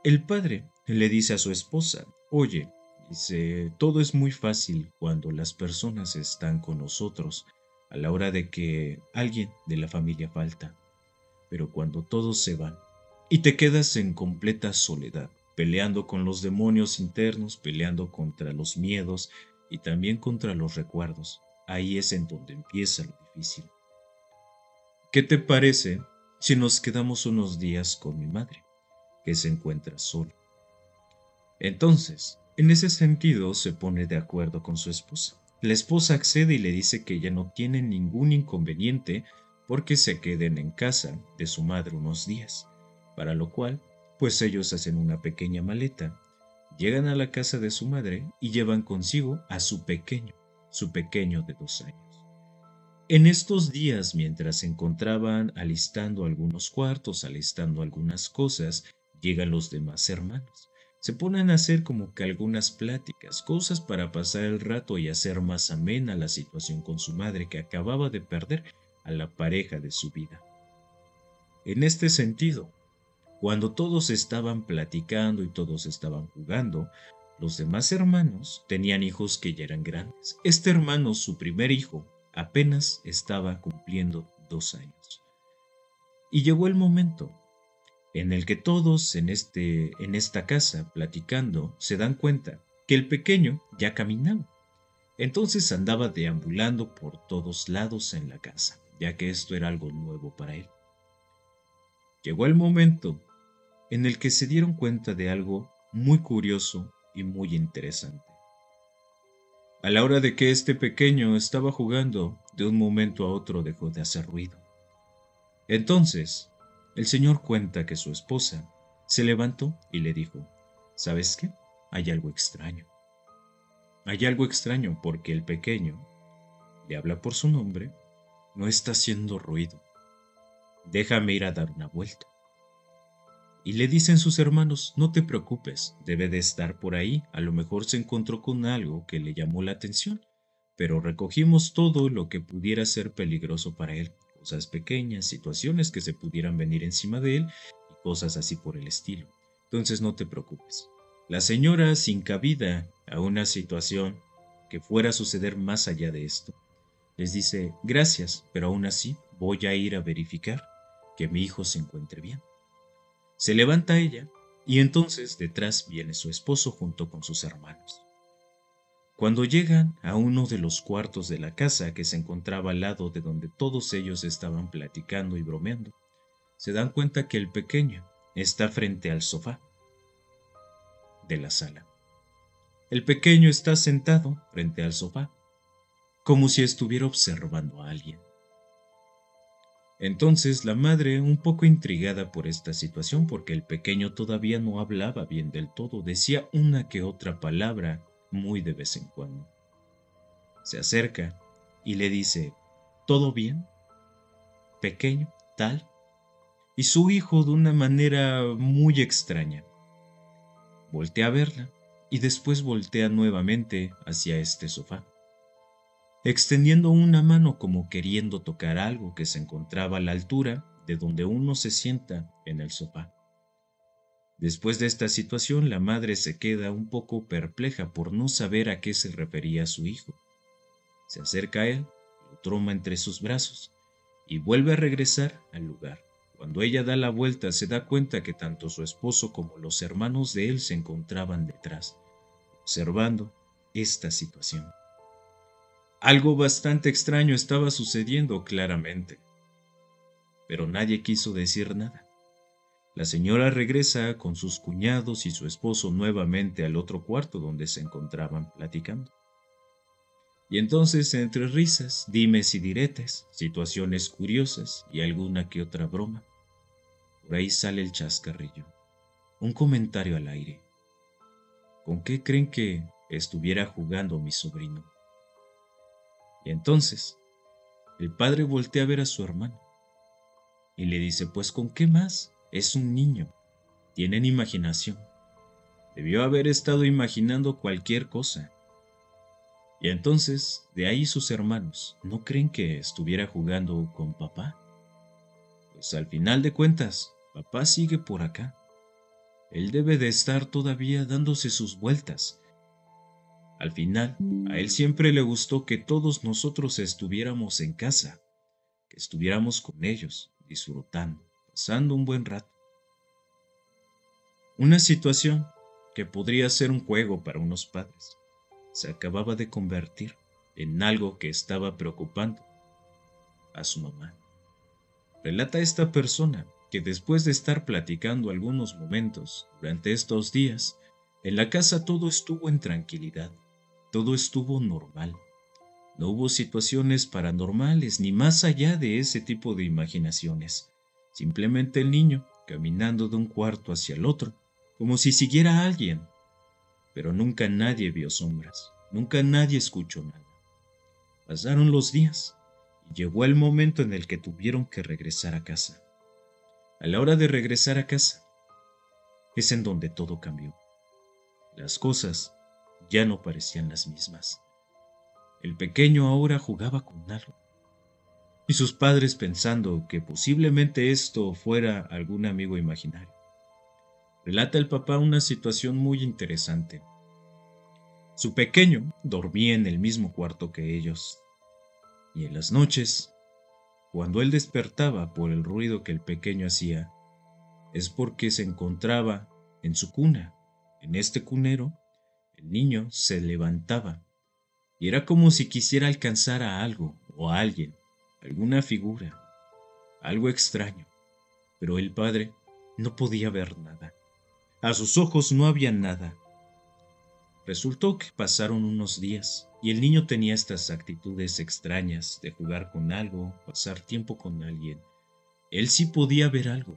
El padre le dice a su esposa: oye, dice, todo es muy fácil cuando las personas están con nosotros, a la hora de que alguien de la familia falta. Pero cuando todos se van y te quedas en completa soledad, peleando con los demonios internos, peleando contra los miedos y también contra los recuerdos, ahí es en donde empieza lo difícil. ¿Qué te parece si nos quedamos unos días con mi madre, que se encuentra sola? Entonces, en ese sentido, se pone de acuerdo con su esposa. La esposa accede y le dice que ella no tiene ningún inconveniente porque se queden en casa de su madre unos días, para lo cual, pues ellos hacen una pequeña maleta, llegan a la casa de su madre y llevan consigo a su pequeño de 2 años. En estos días, mientras se encontraban alistando algunos cuartos, alistando algunas cosas, llegan los demás hermanos. Se ponen a hacer como que algunas pláticas, cosas para pasar el rato y hacer más amena la situación con su madre que acababa de perder a la pareja de su vida. En este sentido, cuando todos estaban platicando y todos estaban jugando, los demás hermanos tenían hijos que ya eran grandes. Este hermano, su primer hijo, apenas estaba cumpliendo 2 años. Y llegó el momento en el que todos en esta casa, platicando, se dan cuenta que el pequeño ya caminaba. Entonces andaba deambulando por todos lados en la casa, ya que esto era algo nuevo para él. Llegó el momento en el que se dieron cuenta de algo muy curioso y muy interesante. A la hora de que este pequeño estaba jugando, de un momento a otro dejó de hacer ruido. Entonces, el señor cuenta que su esposa se levantó y le dijo, ¿sabes qué? Hay algo extraño. Hay algo extraño porque el pequeño le habla por su nombre, no está haciendo ruido. Déjame ir a dar una vuelta. Y le dicen sus hermanos, no te preocupes, debe de estar por ahí, a lo mejor se encontró con algo que le llamó la atención, pero recogimos todo lo que pudiera ser peligroso para él, cosas pequeñas, situaciones que se pudieran venir encima de él y cosas así por el estilo. Entonces no te preocupes. La señora, sin cabida a una situación que fuera a suceder más allá de esto, les dice, gracias, pero aún así voy a ir a verificar que mi hijo se encuentre bien. Se levanta ella y entonces detrás viene su esposo junto con sus hermanos. Cuando llegan a uno de los cuartos de la casa que se encontraba al lado de donde todos ellos estaban platicando y bromeando, se dan cuenta que el pequeño está frente al sofá de la sala. El pequeño está sentado frente al sofá, como si estuviera observando a alguien. Entonces la madre, un poco intrigada por esta situación, porque el pequeño todavía no hablaba bien del todo, decía una que otra palabra muy de vez en cuando. Se acerca y le dice, ¿todo bien? Pequeño, tal. Y su hijo de una manera muy extraña. Voltea a verla y después voltea nuevamente hacia este sofá, extendiendo una mano como queriendo tocar algo que se encontraba a la altura de donde uno se sienta en el sofá. Después de esta situación, la madre se queda un poco perpleja por no saber a qué se refería su hijo. Se acerca a él, lo toma entre sus brazos y vuelve a regresar al lugar. Cuando ella da la vuelta, se da cuenta que tanto su esposo como los hermanos de él se encontraban detrás, observando esta situación. Algo bastante extraño estaba sucediendo claramente, pero nadie quiso decir nada. La señora regresa con sus cuñados y su esposo nuevamente al otro cuarto donde se encontraban platicando. Y entonces, entre risas, dimes y diretes, situaciones curiosas y alguna que otra broma, por ahí sale el chascarrillo, un comentario al aire. ¿Con qué creen que estuviera jugando mi sobrino? Y entonces, el padre voltea a ver a su hermano y le dice, pues ¿con qué más? Es un niño, tienen imaginación. Debió haber estado imaginando cualquier cosa. Y entonces, de ahí sus hermanos, ¿no creen que estuviera jugando con papá? Pues al final de cuentas, papá sigue por acá. Él debe de estar todavía dándose sus vueltas. Al final, a él siempre le gustó que todos nosotros estuviéramos en casa, que estuviéramos con ellos, disfrutando, pasando un buen rato. Una situación que podría ser un juego para unos padres se acababa de convertir en algo que estaba preocupando a su mamá. Relata esta persona que después de estar platicando algunos momentos durante estos días, en la casa todo estuvo en tranquilidad, todo estuvo normal. No hubo situaciones paranormales ni más allá de ese tipo de imaginaciones. Simplemente el niño caminando de un cuarto hacia el otro, como si siguiera a alguien. Pero nunca nadie vio sombras, nunca nadie escuchó nada. Pasaron los días y llegó el momento en el que tuvieron que regresar a casa. A la hora de regresar a casa, es en donde todo cambió. Las cosas ya no parecían las mismas. El pequeño ahora jugaba con algo, y sus padres pensando que posiblemente esto fuera algún amigo imaginario. Relata el papá una situación muy interesante. Su pequeño dormía en el mismo cuarto que ellos, y en las noches, cuando él despertaba por el ruido que el pequeño hacía, es porque se encontraba en su cuna. En este cunero, el niño se levantaba, y era como si quisiera alcanzar a algo o a alguien, alguna figura, algo extraño, pero el padre no podía ver nada. A sus ojos no había nada. Resultó que pasaron unos días y el niño tenía estas actitudes extrañas de jugar con algo, pasar tiempo con alguien. Él sí podía ver algo,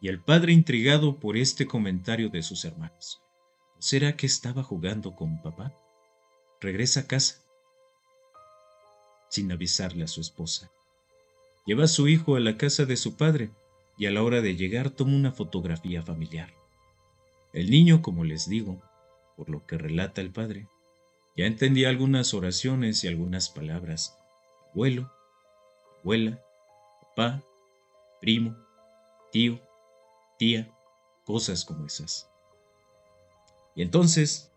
y el padre intrigado por este comentario de sus hermanos. ¿O será que estaba jugando con papá? Regresa a casa sin avisarle a su esposa. Lleva a su hijo a la casa de su padre y a la hora de llegar toma una fotografía familiar. El niño, como les digo, por lo que relata el padre, ya entendía algunas oraciones y algunas palabras. Abuelo, abuela, papá, primo, tío, tía, cosas como esas. Y entonces,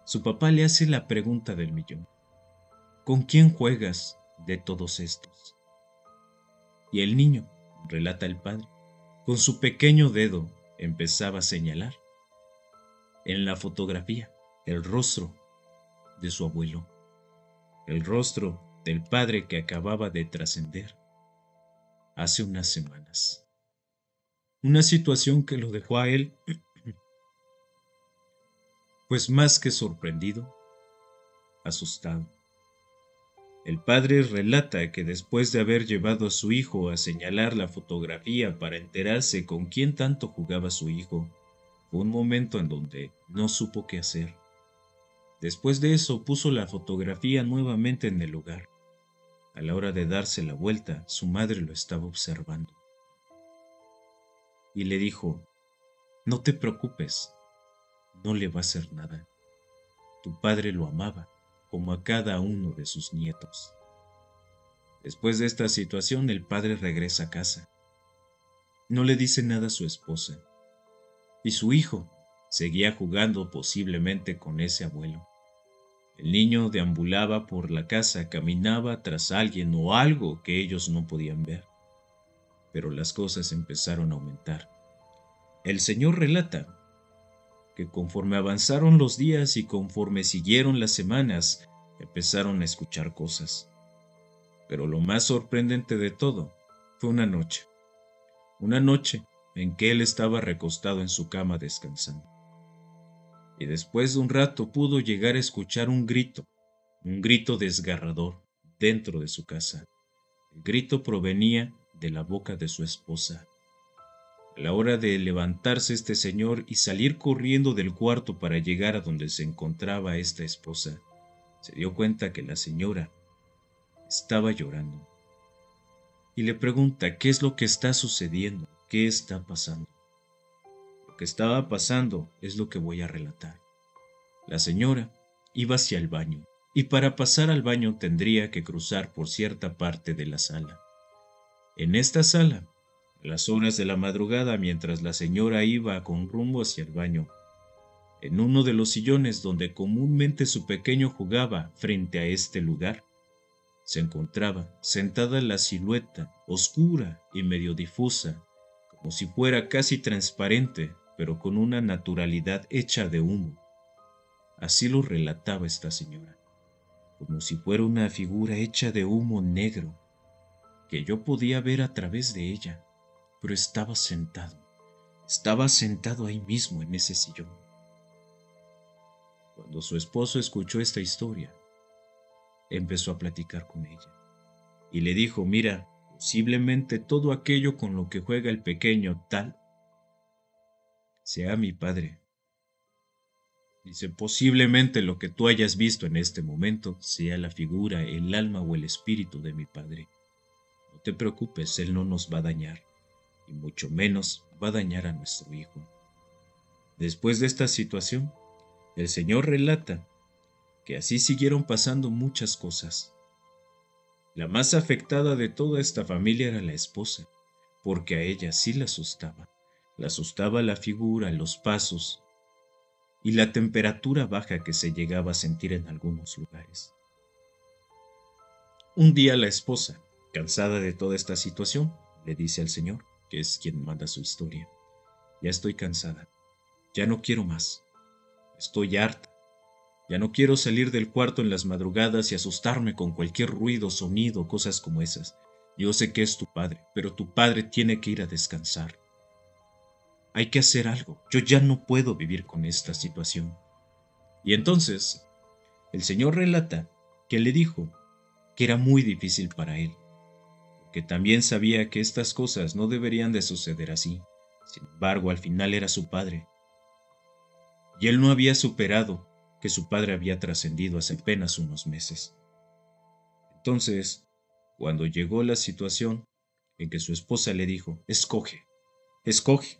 su papá le hace la pregunta del millón. ¿Con quién juegas de todos estos? Y el niño, relata el padre, con su pequeño dedo empezaba a señalar en la fotografía el rostro de su abuelo, el rostro del padre que acababa de trascender hace unas semanas. Una situación que lo dejó a él, pues más que sorprendido, asustado. El padre relata que después de haber llevado a su hijo a señalar la fotografía para enterarse con quién tanto jugaba su hijo, fue un momento en donde no supo qué hacer. Después de eso puso la fotografía nuevamente en el lugar. A la hora de darse la vuelta, su madre lo estaba observando. Y le dijo, no te preocupes, no le va a hacer nada. Tu padre lo amaba, como a cada uno de sus nietos. Después de esta situación, el padre regresa a casa. No le dice nada a su esposa. Y su hijo seguía jugando posiblemente con ese abuelo. El niño deambulaba por la casa, caminaba tras alguien o algo que ellos no podían ver. Pero las cosas empezaron a aumentar. El señor relata que conforme avanzaron los días y conforme siguieron las semanas, empezaron a escuchar cosas. Pero lo más sorprendente de todo fue una noche en que él estaba recostado en su cama descansando. Y después de un rato pudo llegar a escuchar un grito desgarrador dentro de su casa. El grito provenía de la boca de su esposa. A la hora de levantarse este señor y salir corriendo del cuarto para llegar a donde se encontraba esta esposa, se dio cuenta que la señora estaba llorando. Y le pregunta qué es lo que está sucediendo, qué está pasando. Lo que estaba pasando es lo que voy a relatar. La señora iba hacia el baño, y para pasar al baño tendría que cruzar por cierta parte de la sala. En esta sala, a las horas de la madrugada, mientras la señora iba con rumbo hacia el baño, en uno de los sillones donde comúnmente su pequeño jugaba frente a este lugar, se encontraba sentada la silueta oscura y medio difusa, como si fuera casi transparente, pero con una naturalidad hecha de humo. Así lo relataba esta señora, como si fuera una figura hecha de humo negro, que yo podía ver a través de ella, pero estaba sentado ahí mismo en ese sillón. Cuando su esposo escuchó esta historia, empezó a platicar con ella y le dijo, mira, posiblemente todo aquello con lo que juega el pequeño tal sea mi padre. Dice, posiblemente lo que tú hayas visto en este momento sea la figura, el alma o el espíritu de mi padre. No te preocupes, él no nos va a dañar, y mucho menos va a dañar a nuestro hijo. Después de esta situación, el Señor relata que así siguieron pasando muchas cosas. La más afectada de toda esta familia era la esposa, porque a ella sí la asustaba. La asustaba la figura, los pasos y la temperatura baja que se llegaba a sentir en algunos lugares. Un día la esposa, cansada de toda esta situación, le dice al Señor, que es quien manda su historia, ya estoy cansada, ya no quiero más, estoy harta, ya no quiero salir del cuarto en las madrugadas y asustarme con cualquier ruido, sonido, cosas como esas. Yo sé que es tu padre, pero tu padre tiene que ir a descansar. Hay que hacer algo, yo ya no puedo vivir con esta situación. Y entonces, el Señor relata que le dijo que era muy difícil para él, que también sabía que estas cosas no deberían de suceder así. Sin embargo, al final era su padre, y él no había superado que su padre había trascendido hace apenas unos meses. Entonces, cuando llegó la situación en que su esposa le dijo, escoge, escoge,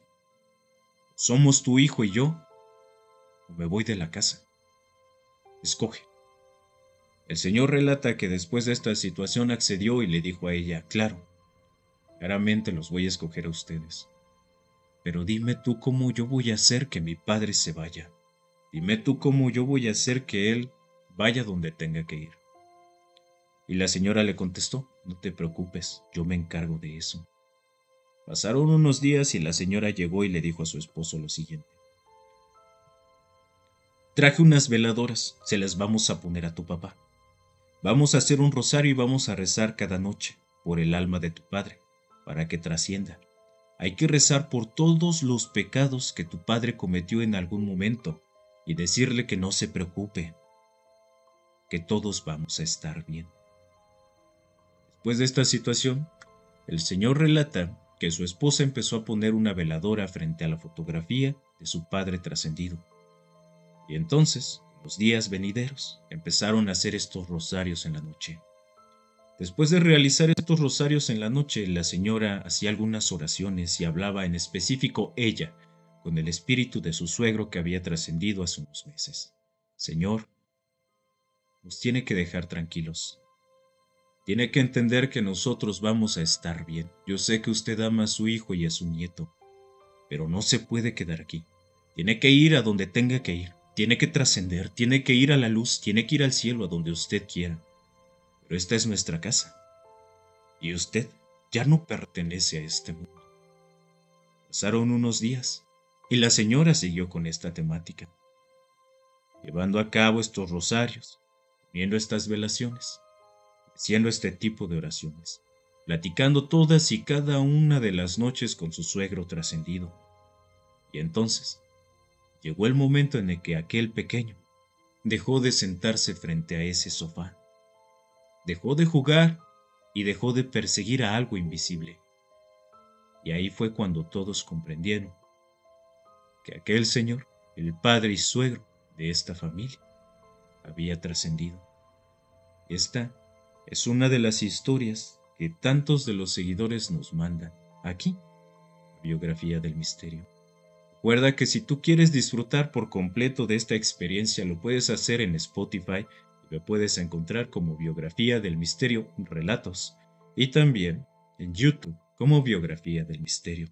somos tu hijo y yo, o me voy de la casa, escoge. El Señor relata que después de esta situación accedió y le dijo a ella, claro, claramente los voy a escoger a ustedes, pero dime tú cómo yo voy a hacer que mi padre se vaya. Dime tú cómo yo voy a hacer que él vaya donde tenga que ir. Y la señora le contestó, no te preocupes, yo me encargo de eso. Pasaron unos días y la señora llegó y le dijo a su esposo lo siguiente. Traje unas veladoras, se las vamos a poner a tu papá. Vamos a hacer un rosario y vamos a rezar cada noche por el alma de tu padre, para que trascienda. Hay que rezar por todos los pecados que tu padre cometió en algún momento y decirle que no se preocupe, que todos vamos a estar bien. Después de esta situación, el Señor relata que su esposa empezó a poner una veladora frente a la fotografía de su padre trascendido. Y entonces, los días venideros, empezaron a hacer estos rosarios en la noche. Después de realizar estos rosarios en la noche, la señora hacía algunas oraciones y hablaba en específico ella, con el espíritu de su suegro que había trascendido hace unos meses. Señor, nos tiene que dejar tranquilos. Tiene que entender que nosotros vamos a estar bien. Yo sé que usted ama a su hijo y a su nieto, pero no se puede quedar aquí. Tiene que ir a donde tenga que ir. Tiene que trascender, tiene que ir a la luz, tiene que ir al cielo, a donde usted quiera. Pero esta es nuestra casa. Y usted ya no pertenece a este mundo. Pasaron unos días y la señora siguió con esta temática, llevando a cabo estos rosarios, poniendo estas velaciones, haciendo este tipo de oraciones, platicando todas y cada una de las noches con su suegro trascendido. Y entonces llegó el momento en el que aquel pequeño dejó de sentarse frente a ese sofá, dejó de jugar y dejó de perseguir a algo invisible. Y ahí fue cuando todos comprendieron que aquel señor, el padre y suegro de esta familia, había trascendido. Esta es una de las historias que tantos de los seguidores nos mandan aquí, Biografía del Misterio. Recuerda que si tú quieres disfrutar por completo de esta experiencia, lo puedes hacer en Spotify y lo puedes encontrar como Biografía del Misterio Relatos y también en YouTube como Biografía del Misterio.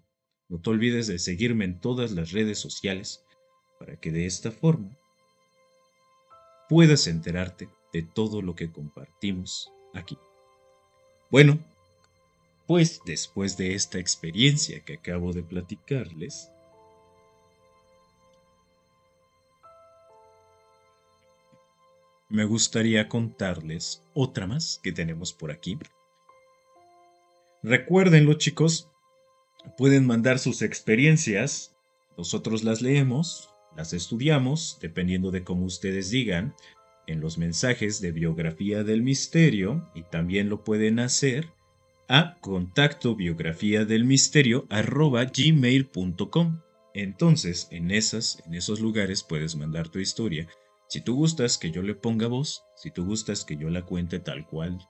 No te olvides de seguirme en todas las redes sociales para que de esta forma puedas enterarte de todo lo que compartimos aquí. Bueno, pues después de esta experiencia que acabo de platicarles, me gustaría contarles otra más que tenemos por aquí. Recuérdenlo, chicos, pueden mandar sus experiencias, nosotros las leemos, las estudiamos, dependiendo de cómo ustedes digan, en los mensajes de Biografía del Misterio, y también lo pueden hacer a contacto biografiadelmisterio@gmail.com. Entonces, en esos lugares puedes mandar tu historia. Si tú gustas que yo le ponga voz, si tú gustas que yo la cuente tal cual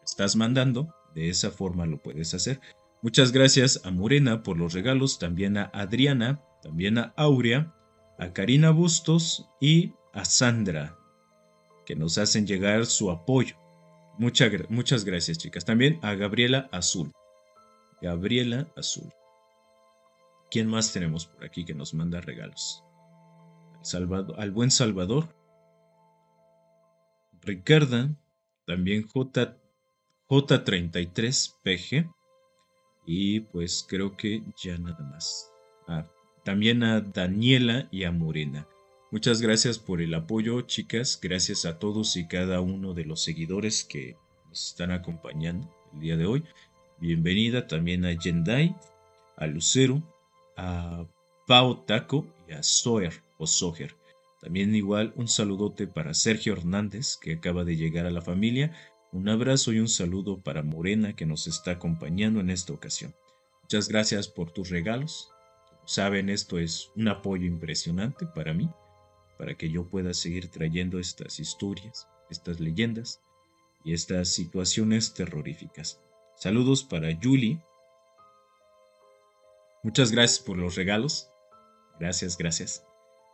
estás mandando, de esa forma lo puedes hacer. Muchas gracias a Morena por los regalos, también a Adriana, también a Aurea, a Karina Bustos y a Sandra, que nos hacen llegar su apoyo. Muchas gracias, chicas. También a Gabriela Azul. Gabriela Azul. ¿Quién más tenemos por aquí que nos manda regalos? Al buen Salvador, Ricarda, también J33PG y pues creo que ya nada más. También a Daniela y a Morena. Muchas gracias por el apoyo, chicas. Gracias a todos y cada uno de los seguidores que nos están acompañando el día de hoy. Bienvenida también a Yendai, a Lucero, a Pao Taco y a Soer o Soher. También igual un saludote para Sergio Hernández, que acaba de llegar a la familia. Un abrazo y un saludo para Morena, que nos está acompañando en esta ocasión. Muchas gracias por tus regalos. Como saben, esto es un apoyo impresionante para mí, para que yo pueda seguir trayendo estas historias, estas leyendas y estas situaciones terroríficas. Saludos para Julie. Muchas gracias por los regalos. Gracias, gracias.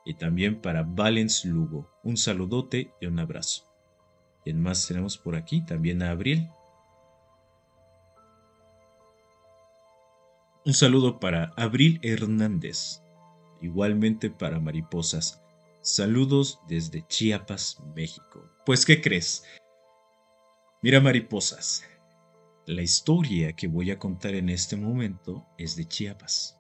Y también para Valens Lugo. Un saludote y un abrazo. ¿Quién más tenemos por aquí? También a Abril. Un saludo para Abril Hernández. Igualmente para Mariposas. Saludos desde Chiapas, México. Pues, ¿qué crees? Mira, Mariposas. La historia que voy a contar en este momento es de Chiapas.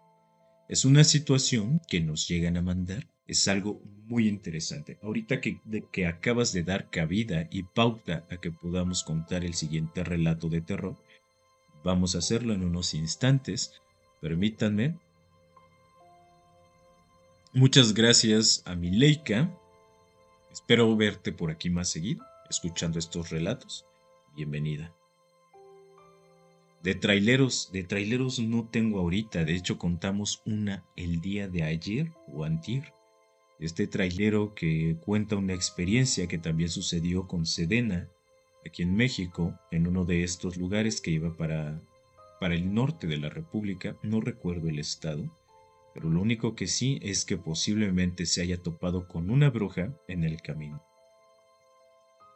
Es una situación que nos llegan a mandar. Es algo muy interesante. Ahorita que acabas de dar cabida y pauta a que podamos contar el siguiente relato de terror, vamos a hacerlo en unos instantes. Permítanme. Muchas gracias a Mileika. Espero verte por aquí más seguido, escuchando estos relatos. Bienvenida. De traileros no tengo ahorita. De hecho, contamos una el día de ayer o antier. Este trailero que cuenta una experiencia que también sucedió con Sedena, aquí en México, en uno de estos lugares que iba para el norte de la República. No recuerdo el estado, pero lo único que sí es que posiblemente se haya topado con una bruja en el camino.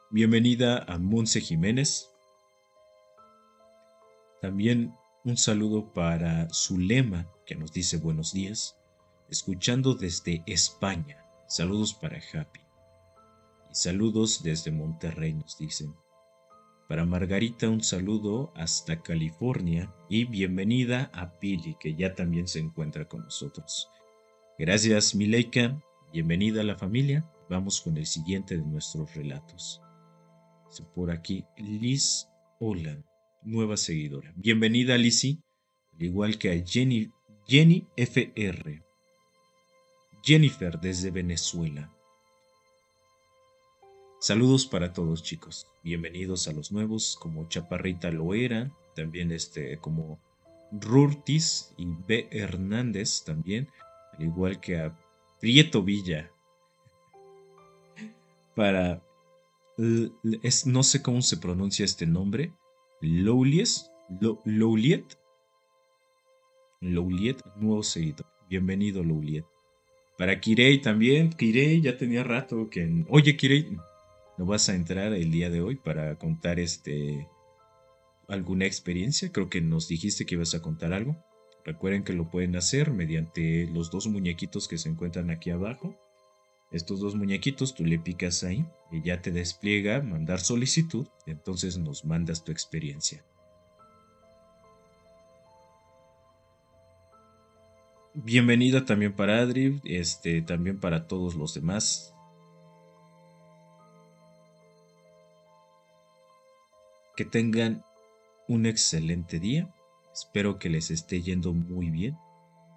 Bienvenida a Monse Jiménez. También un saludo para Zulema, que nos dice buenos días, escuchando desde España. Saludos para Happy. Y saludos desde Monterrey, nos dicen. Para Margarita un saludo hasta California y bienvenida a Pili, que ya también se encuentra con nosotros. Gracias, Mileika. Bienvenida a la familia. Vamos con el siguiente de nuestros relatos. Por aquí, Liz Olan, nueva seguidora. Bienvenida, Lizzy, al igual que a Jenny FR. Jennifer desde Venezuela. Saludos para todos, chicos. Bienvenidos a los nuevos, como Chaparrita Loera, también como Rurtis y B. Hernández también, al igual que a Prieto Villa. Para no sé cómo se pronuncia este nombre. Louliet, nuevo seguidor. Bienvenido, Louliet. Para Kirei también. Kirei, ya tenía rato que. Oye, Kirei, ¿no vas a entrar el día de hoy para contar alguna experiencia? Creo que nos dijiste que ibas a contar algo. Recuerden que lo pueden hacer mediante los dos muñequitos que se encuentran aquí abajo. Estos dos muñequitos, tú le picas ahí y ya te despliega mandar solicitud. Entonces nos mandas tu experiencia. Bienvenida también para Adri, también para todos los demás. Que tengan un excelente día. Espero que les esté yendo muy bien.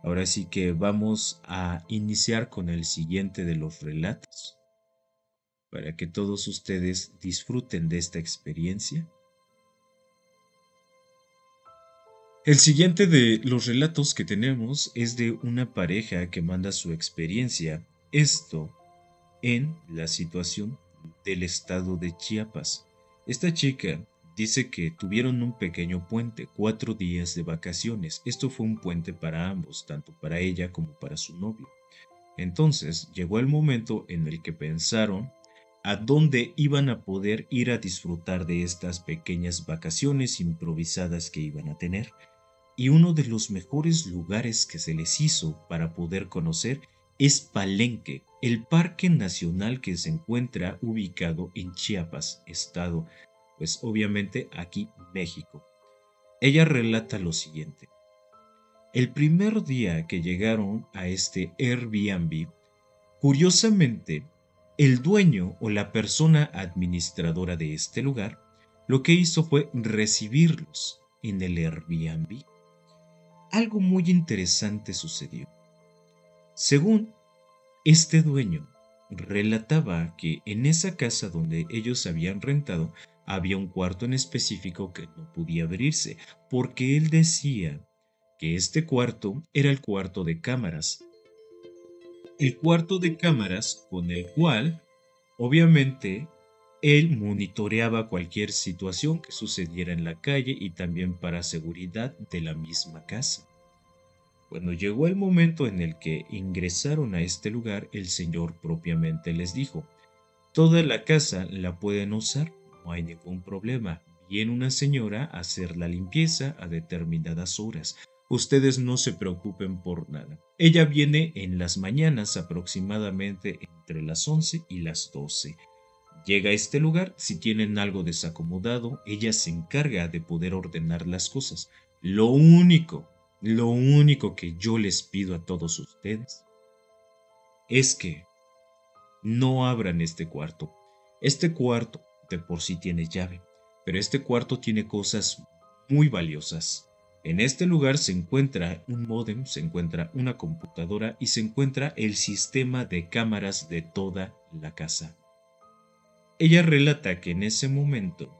Ahora sí que vamos a iniciar con el siguiente de los relatos, para que todos ustedes disfruten de esta experiencia. El siguiente de los relatos que tenemos es de una pareja que manda su experiencia, esto en la situación del estado de Chiapas. Esta chica dice que tuvieron un pequeño puente, 4 días de vacaciones. Esto fue un puente para ambos, tanto para ella como para su novio. Entonces llegó el momento en el que pensaron a dónde iban a poder ir a disfrutar de estas pequeñas vacaciones improvisadas que iban a tener. Y uno de los mejores lugares que se les hizo para poder conocer es Palenque, el parque nacional que se encuentra ubicado en Chiapas, estado, pues obviamente aquí México. Ella relata lo siguiente. El primer día que llegaron a este Airbnb, curiosamente, el dueño o la persona administradora de este lugar lo que hizo fue recibirlos en el Airbnb. Algo muy interesante sucedió. Según este dueño, relataba que en esa casa donde ellos habían rentado había un cuarto en específico que no podía abrirse, porque él decía que este cuarto era el cuarto de cámaras. El cuarto de cámaras con el cual, obviamente, él monitoreaba cualquier situación que sucediera en la calle y también para seguridad de la misma casa. Cuando llegó el momento en el que ingresaron a este lugar, el Señor propiamente les dijo, toda la casa la pueden usar, no hay ningún problema. Viene una señora a hacer la limpieza a determinadas horas. Ustedes no se preocupen por nada. Ella viene en las mañanas aproximadamente entre las 11 y las 12. Llega a este lugar, si tienen algo desacomodado, ella se encarga de poder ordenar las cosas. Lo único que yo les pido a todos ustedes es que no abran este cuarto. Este cuarto de por sí tiene llave, pero este cuarto tiene cosas muy valiosas. En este lugar se encuentra un módem, se encuentra una computadora y se encuentra el sistema de cámaras de toda la casa. Ella relata que en ese momento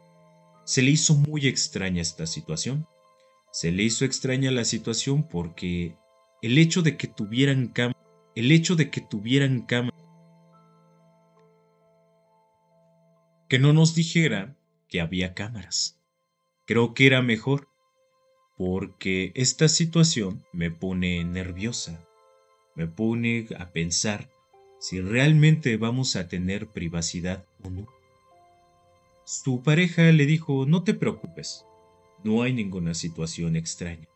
se le hizo muy extraña esta situación. Se le hizo extraña la situación porque el hecho de que tuvieran cámara, el hecho de que tuvieran cámara, que no nos dijera que había cámaras. Creo que era mejor porque esta situación me pone nerviosa, me pone a pensar si realmente vamos a tener privacidad o no. Su pareja le dijo, no te preocupes, no hay ninguna situación extraña.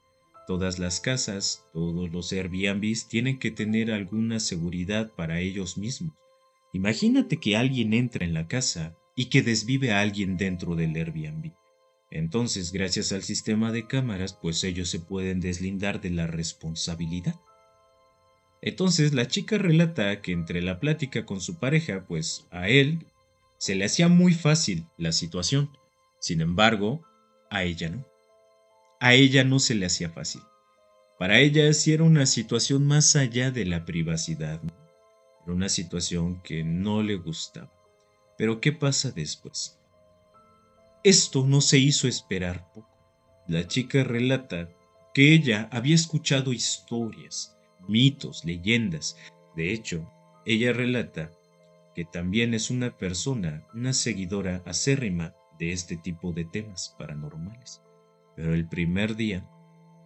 Todas las casas, todos los Airbnbs tienen que tener alguna seguridad para ellos mismos. Imagínate que alguien entra en la casa y que desvive a alguien dentro del Airbnb. Entonces, gracias al sistema de cámaras, pues ellos se pueden deslindar de la responsabilidad. Entonces, la chica relata que entre la plática con su pareja, pues a él se le hacía muy fácil la situación. Sin embargo, a ella no. A ella no se le hacía fácil. Para ella sí era una situación más allá de la privacidad, ¿no? Era una situación que no le gustaba. Pero ¿qué pasa después? Esto no se hizo esperar poco. La chica relata que ella había escuchado historias, mitos, leyendas. De hecho, ella relata que también es una persona, una seguidora acérrima de este tipo de temas paranormales. Pero el primer día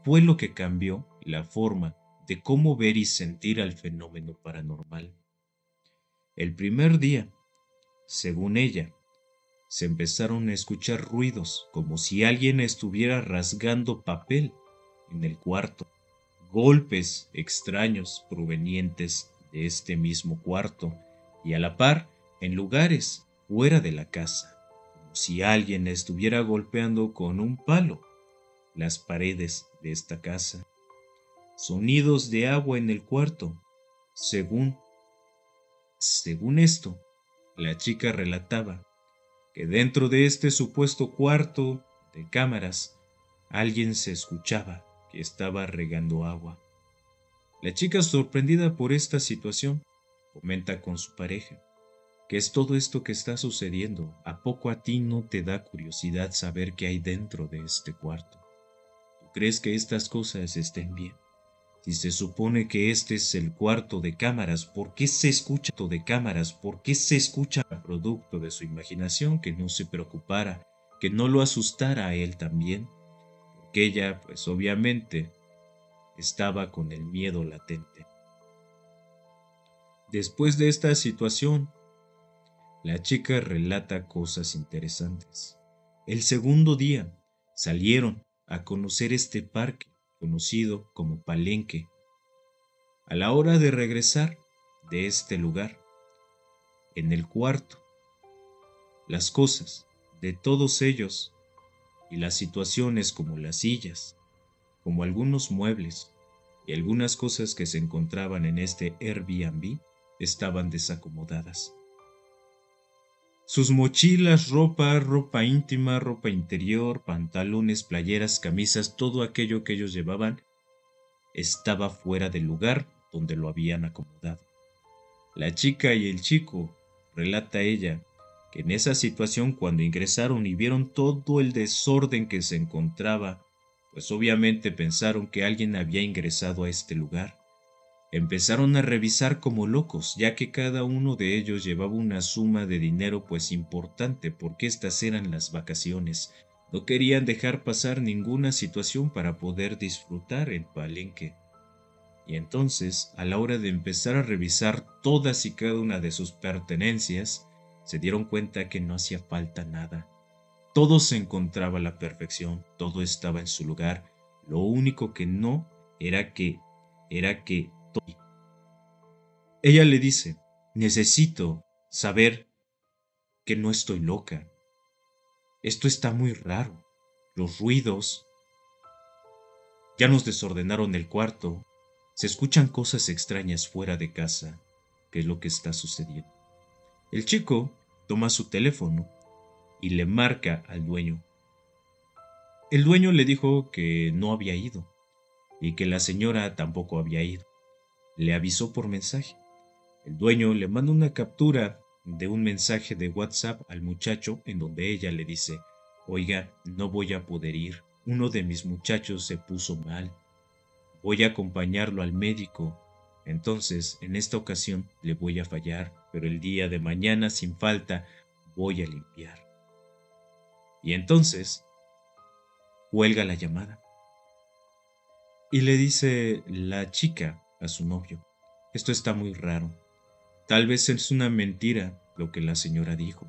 fue lo que cambió la forma de cómo ver y sentir al fenómeno paranormal. El primer día, según ella, se empezaron a escuchar ruidos como si alguien estuviera rasgando papel en el cuarto, golpes extraños provenientes de este mismo cuarto y a la par en lugares fuera de la casa, como si alguien estuviera golpeando con un palo las paredes de esta casa. Sonidos de agua en el cuarto. Según esto, la chica relataba que dentro de este supuesto cuarto de cámaras, alguien se escuchaba que estaba regando agua. La chica, sorprendida por esta situación, comenta con su pareja: ¿qué es todo esto que está sucediendo? ¿A poco a ti no te da curiosidad saber qué hay dentro de este cuarto? crees que estas cosas estén bien? Si se supone que este es el cuarto de cámaras, ¿por qué se escucha todo de cámaras? ¿Por qué se escucha producto de su imaginación que no se preocupara, que no lo asustara a él también? Porque ella, pues obviamente, estaba con el miedo latente. Después de esta situación, la chica relata cosas interesantes. El segundo día salieron a conocer este parque, conocido como Palenque. A la hora de regresar de este lugar, en el cuarto, las cosas de todos ellos y las situaciones como las sillas, como algunos muebles y algunas cosas que se encontraban en este Airbnb estaban desacomodadas. Sus mochilas, ropa íntima, ropa interior, pantalones, playeras, camisas, todo aquello que ellos llevaban estaba fuera del lugar donde lo habían acomodado. La chica y el chico, relata ella, que en esa situación cuando ingresaron y vieron todo el desorden que se encontraba, pues obviamente pensaron que alguien había ingresado a este lugar. Empezaron a revisar como locos, ya que cada uno de ellos llevaba una suma de dinero pues importante porque estas eran las vacaciones. No querían dejar pasar ninguna situación para poder disfrutar el Palenque. Y entonces, a la hora de empezar a revisar todas y cada una de sus pertenencias, se dieron cuenta que no hacía falta nada. Todo se encontraba a la perfección, todo estaba en su lugar. Lo único que no era que ella le dice, necesito saber que no estoy loca. Esto está muy raro. Los ruidos ya nos desordenaron el cuarto. Se escuchan cosas extrañas fuera de casa. ¿Qué es lo que está sucediendo? El chico toma su teléfono y le marca al dueño. El dueño le dijo que no había ido y que la señora tampoco había ido. Le avisó por mensaje. El dueño le manda una captura de un mensaje de WhatsApp al muchacho en donde ella le dice, oiga, no voy a poder ir, uno de mis muchachos se puso mal, voy a acompañarlo al médico, entonces en esta ocasión le voy a fallar, pero el día de mañana sin falta voy a limpiar. Y entonces cuelga la llamada y le dice la chica a su novio, esto está muy raro. Tal vez es una mentira lo que la señora dijo.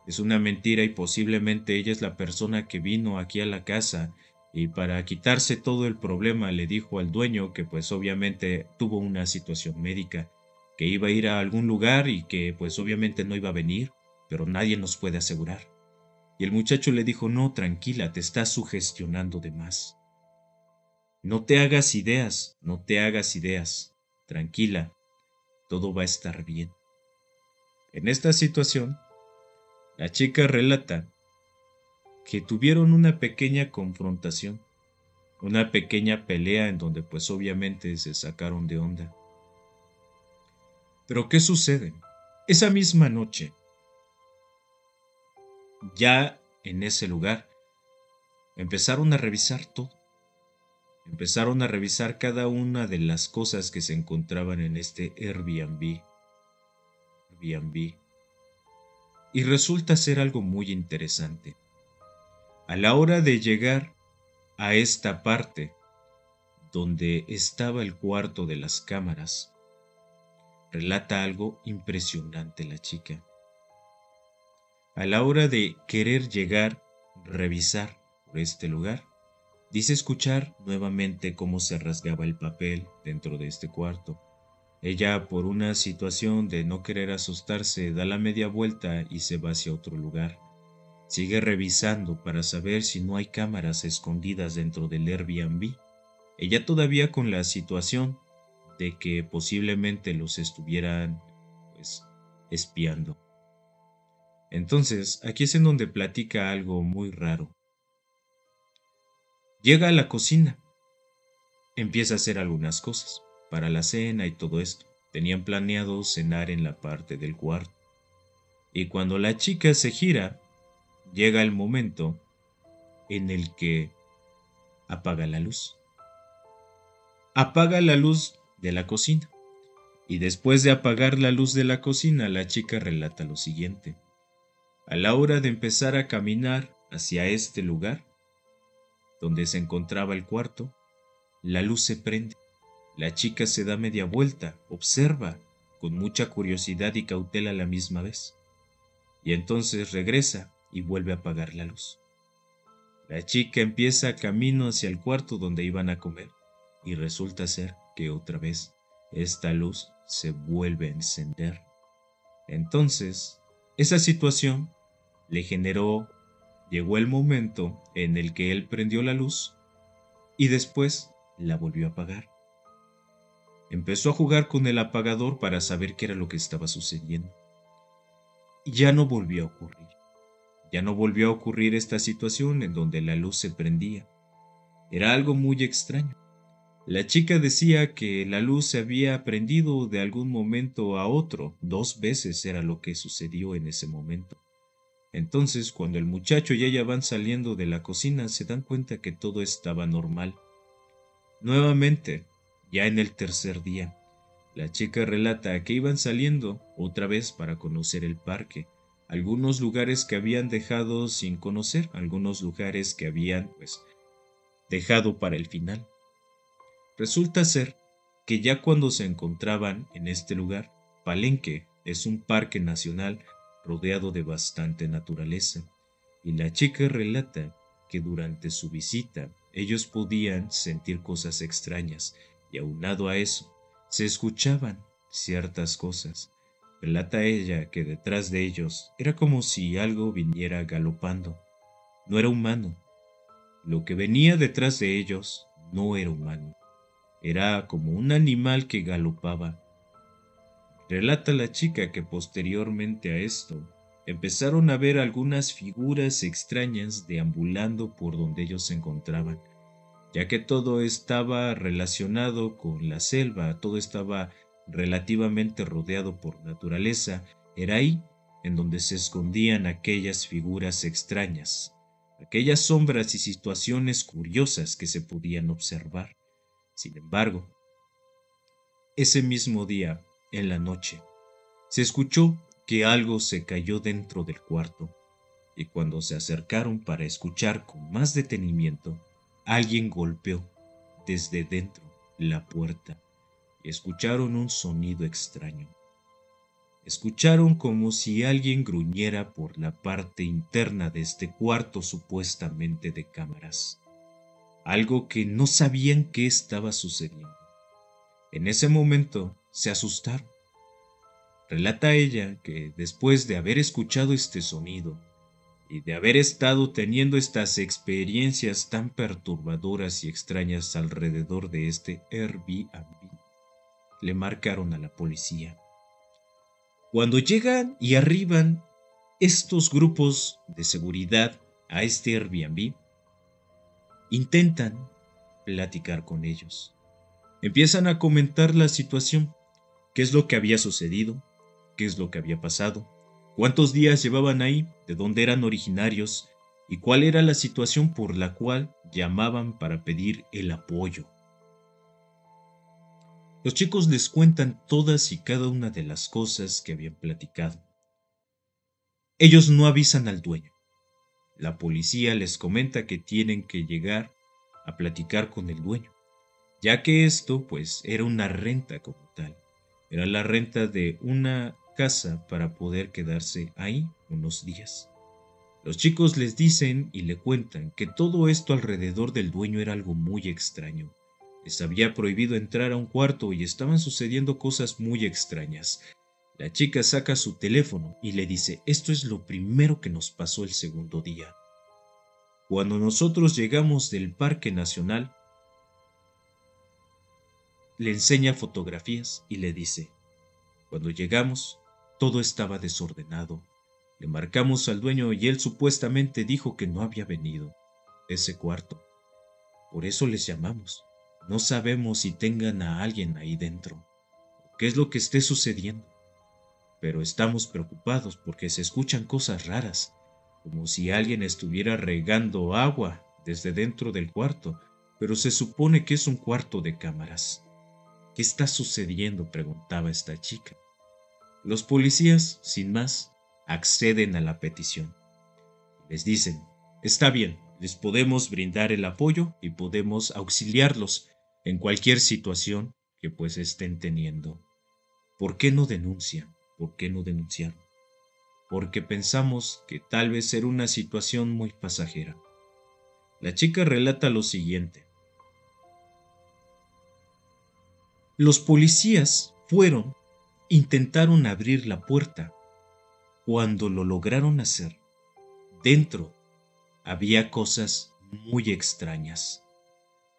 Es una mentira y posiblemente ella es la persona que vino aquí a la casa y para quitarse todo el problema le dijo al dueño que pues obviamente tuvo una situación médica, que iba a ir a algún lugar y que pues obviamente no iba a venir, pero nadie nos puede asegurar. Y el muchacho le dijo, no, tranquila, te estás sugestionando de más. No te hagas ideas, no te hagas ideas. Tranquila, todo va a estar bien. En esta situación, la chica relata que tuvieron una pequeña confrontación, una pequeña pelea en donde pues obviamente se sacaron de onda. Pero ¿qué sucede? Esa misma noche, ya en ese lugar, empezaron a revisar todo. Empezaron a revisar cada una de las cosas que se encontraban en este Airbnb. Y resulta ser algo muy interesante. A la hora de llegar a esta parte donde estaba el cuarto de las cámaras, relata algo impresionante la chica. A la hora de querer llegar, revisar por este lugar, dice escuchar nuevamente cómo se rasgaba el papel dentro de este cuarto. Ella, por una situación de no querer asustarse, da la media vuelta y se va hacia otro lugar. Sigue revisando para saber si no hay cámaras escondidas dentro del Airbnb. Ella todavía con la situación de que posiblemente los estuvieran, pues, espiando. Entonces, aquí es en donde platica algo muy raro. Llega a la cocina, empieza a hacer algunas cosas para la cena y todo esto. Tenían planeado cenar en la parte del cuarto. Y cuando la chica se gira, llega el momento en el que apaga la luz. Apaga la luz de la cocina. Y después de apagar la luz de la cocina, la chica relata lo siguiente. A la hora de empezar a caminar hacia este lugar, donde se encontraba el cuarto, la luz se prende. La chica se da media vuelta, observa, con mucha curiosidad y cautela a la misma vez. Y entonces regresa y vuelve a apagar la luz. La chica empieza camino hacia el cuarto donde iban a comer, y resulta ser que otra vez esta luz se vuelve a encender. Entonces, esa situación llegó el momento en el que él prendió la luz y después la volvió a apagar. Empezó a jugar con el apagador para saber qué era lo que estaba sucediendo. Y ya no volvió a ocurrir. Ya no volvió a ocurrir esta situación en donde la luz se prendía. Era algo muy extraño. La chica decía que la luz se había prendido de algún momento a otro. 2 veces era lo que sucedió en ese momento. Entonces, cuando el muchacho y ella van saliendo de la cocina, se dan cuenta que todo estaba normal. Nuevamente, ya en el tercer día, la chica relata que iban saliendo otra vez para conocer el parque, algunos lugares que habían dejado sin conocer, algunos lugares que habían dejado para el final. Resulta ser que ya cuando se encontraban en este lugar, Palenque es un parque nacional rodeado de bastante naturaleza, y la chica relata que durante su visita ellos podían sentir cosas extrañas, y aunado a eso, se escuchaban ciertas cosas. Relata ella que detrás de ellos era como si algo viniera galopando. No era humano. Lo que venía detrás de ellos no era humano. Era como un animal que galopaba. Relata la chica que posteriormente a esto empezaron a ver algunas figuras extrañas deambulando por donde ellos se encontraban, ya que todo estaba relacionado con la selva, todo estaba relativamente rodeado por naturaleza. Era ahí en donde se escondían aquellas figuras extrañas, aquellas sombras y situaciones curiosas que se podían observar. Sin embargo, ese mismo día, en la noche, se escuchó que algo se cayó dentro del cuarto, y cuando se acercaron para escuchar con más detenimiento, alguien golpeó desde dentro la puerta y escucharon un sonido extraño. Escucharon como si alguien gruñera por la parte interna de este cuarto supuestamente de cámaras, algo que no sabían qué estaba sucediendo. En ese momento se asustaron. Relata ella que después de haber escuchado este sonido y de haber estado teniendo estas experiencias tan perturbadoras y extrañas alrededor de este Airbnb, le marcaron a la policía. Cuando llegan y arriban estos grupos de seguridad a este Airbnb, intentan platicar con ellos. Empiezan a comentar la situación, qué es lo que había sucedido, qué es lo que había pasado, cuántos días llevaban ahí, de dónde eran originarios y cuál era la situación por la cual llamaban para pedir el apoyo. Los chicos les cuentan todas y cada una de las cosas que habían platicado. Ellos no avisan al dueño. La policía les comenta que tienen que llegar a platicar con el dueño, ya que esto era una renta como tal. Era la renta de una casa para poder quedarse ahí unos días. Los chicos les dicen y le cuentan que todo esto alrededor del dueño era algo muy extraño. Les había prohibido entrar a un cuarto y estaban sucediendo cosas muy extrañas. La chica saca su teléfono y le dice, esto es lo primero que nos pasó el segundo día. Cuando nosotros llegamos del Parque Nacional, le enseña fotografías y le dice, cuando llegamos, todo estaba desordenado. Le marcamos al dueño y él supuestamente dijo que no había venido ese cuarto. Por eso les llamamos. No sabemos si tengan a alguien ahí dentro, qué es lo que esté sucediendo. Pero estamos preocupados porque se escuchan cosas raras, como si alguien estuviera regando agua desde dentro del cuarto, pero se supone que es un cuarto de cámaras. ¿Qué está sucediendo?, preguntaba esta chica. Los policías, sin más, acceden a la petición. Les dicen, está bien, les podemos brindar el apoyo y podemos auxiliarlos en cualquier situación que pues estén teniendo. ¿Por qué no denuncian? ¿Por qué no denunciaron? Porque pensamos que tal vez era una situación muy pasajera. La chica relata lo siguiente. Los policías intentaron abrir la puerta. Cuando lo lograron hacer, dentro había cosas muy extrañas.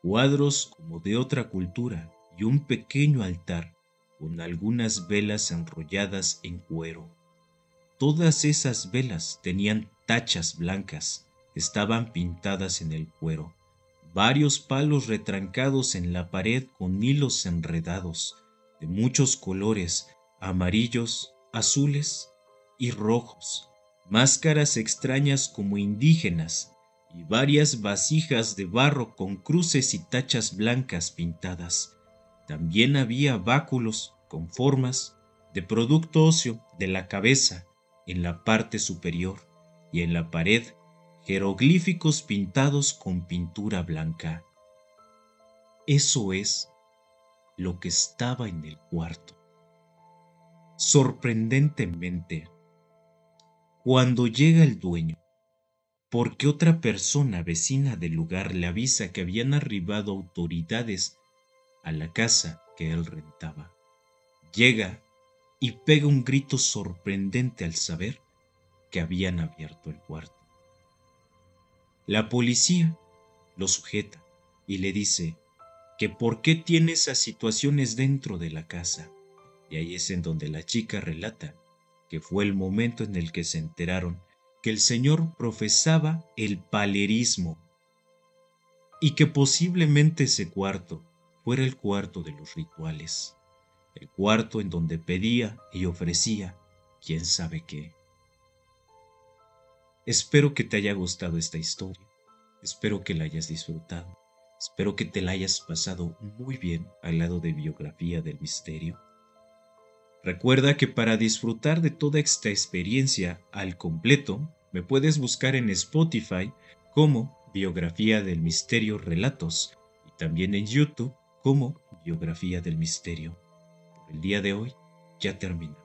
Cuadros como de otra cultura y un pequeño altar con algunas velas enrolladas en cuero. Todas esas velas tenían tachas blancas, estaban pintadas en el cuero. Varios palos retrancados en la pared con hilos enredados, de muchos colores, amarillos, azules y rojos. Máscaras extrañas como indígenas y varias vasijas de barro con cruces y tachas blancas pintadas. También había báculos con formas de producto óseo de la cabeza en la parte superior y en la pared jeroglíficos pintados con pintura blanca. Eso es lo que estaba en el cuarto. Sorprendentemente, cuando llega el dueño, porque otra persona vecina del lugar le avisa que habían arribado autoridades a la casa que él rentaba, llega y pega un grito sorprendente al saber que habían abierto el cuarto. La policía lo sujeta y le dice que por qué tiene esas situaciones dentro de la casa. Y ahí es en donde la chica relata que fue el momento en el que se enteraron que el señor profesaba el palerismo y que posiblemente ese cuarto fuera el cuarto de los rituales, el cuarto en donde pedía y ofrecía quién sabe qué. Espero que te haya gustado esta historia, espero que la hayas disfrutado, espero que te la hayas pasado muy bien al lado de Biografía del Misterio. Recuerda que para disfrutar de toda esta experiencia al completo, me puedes buscar en Spotify como Biografía del Misterio Relatos y también en YouTube como Biografía del Misterio. Por el día de hoy ya terminó.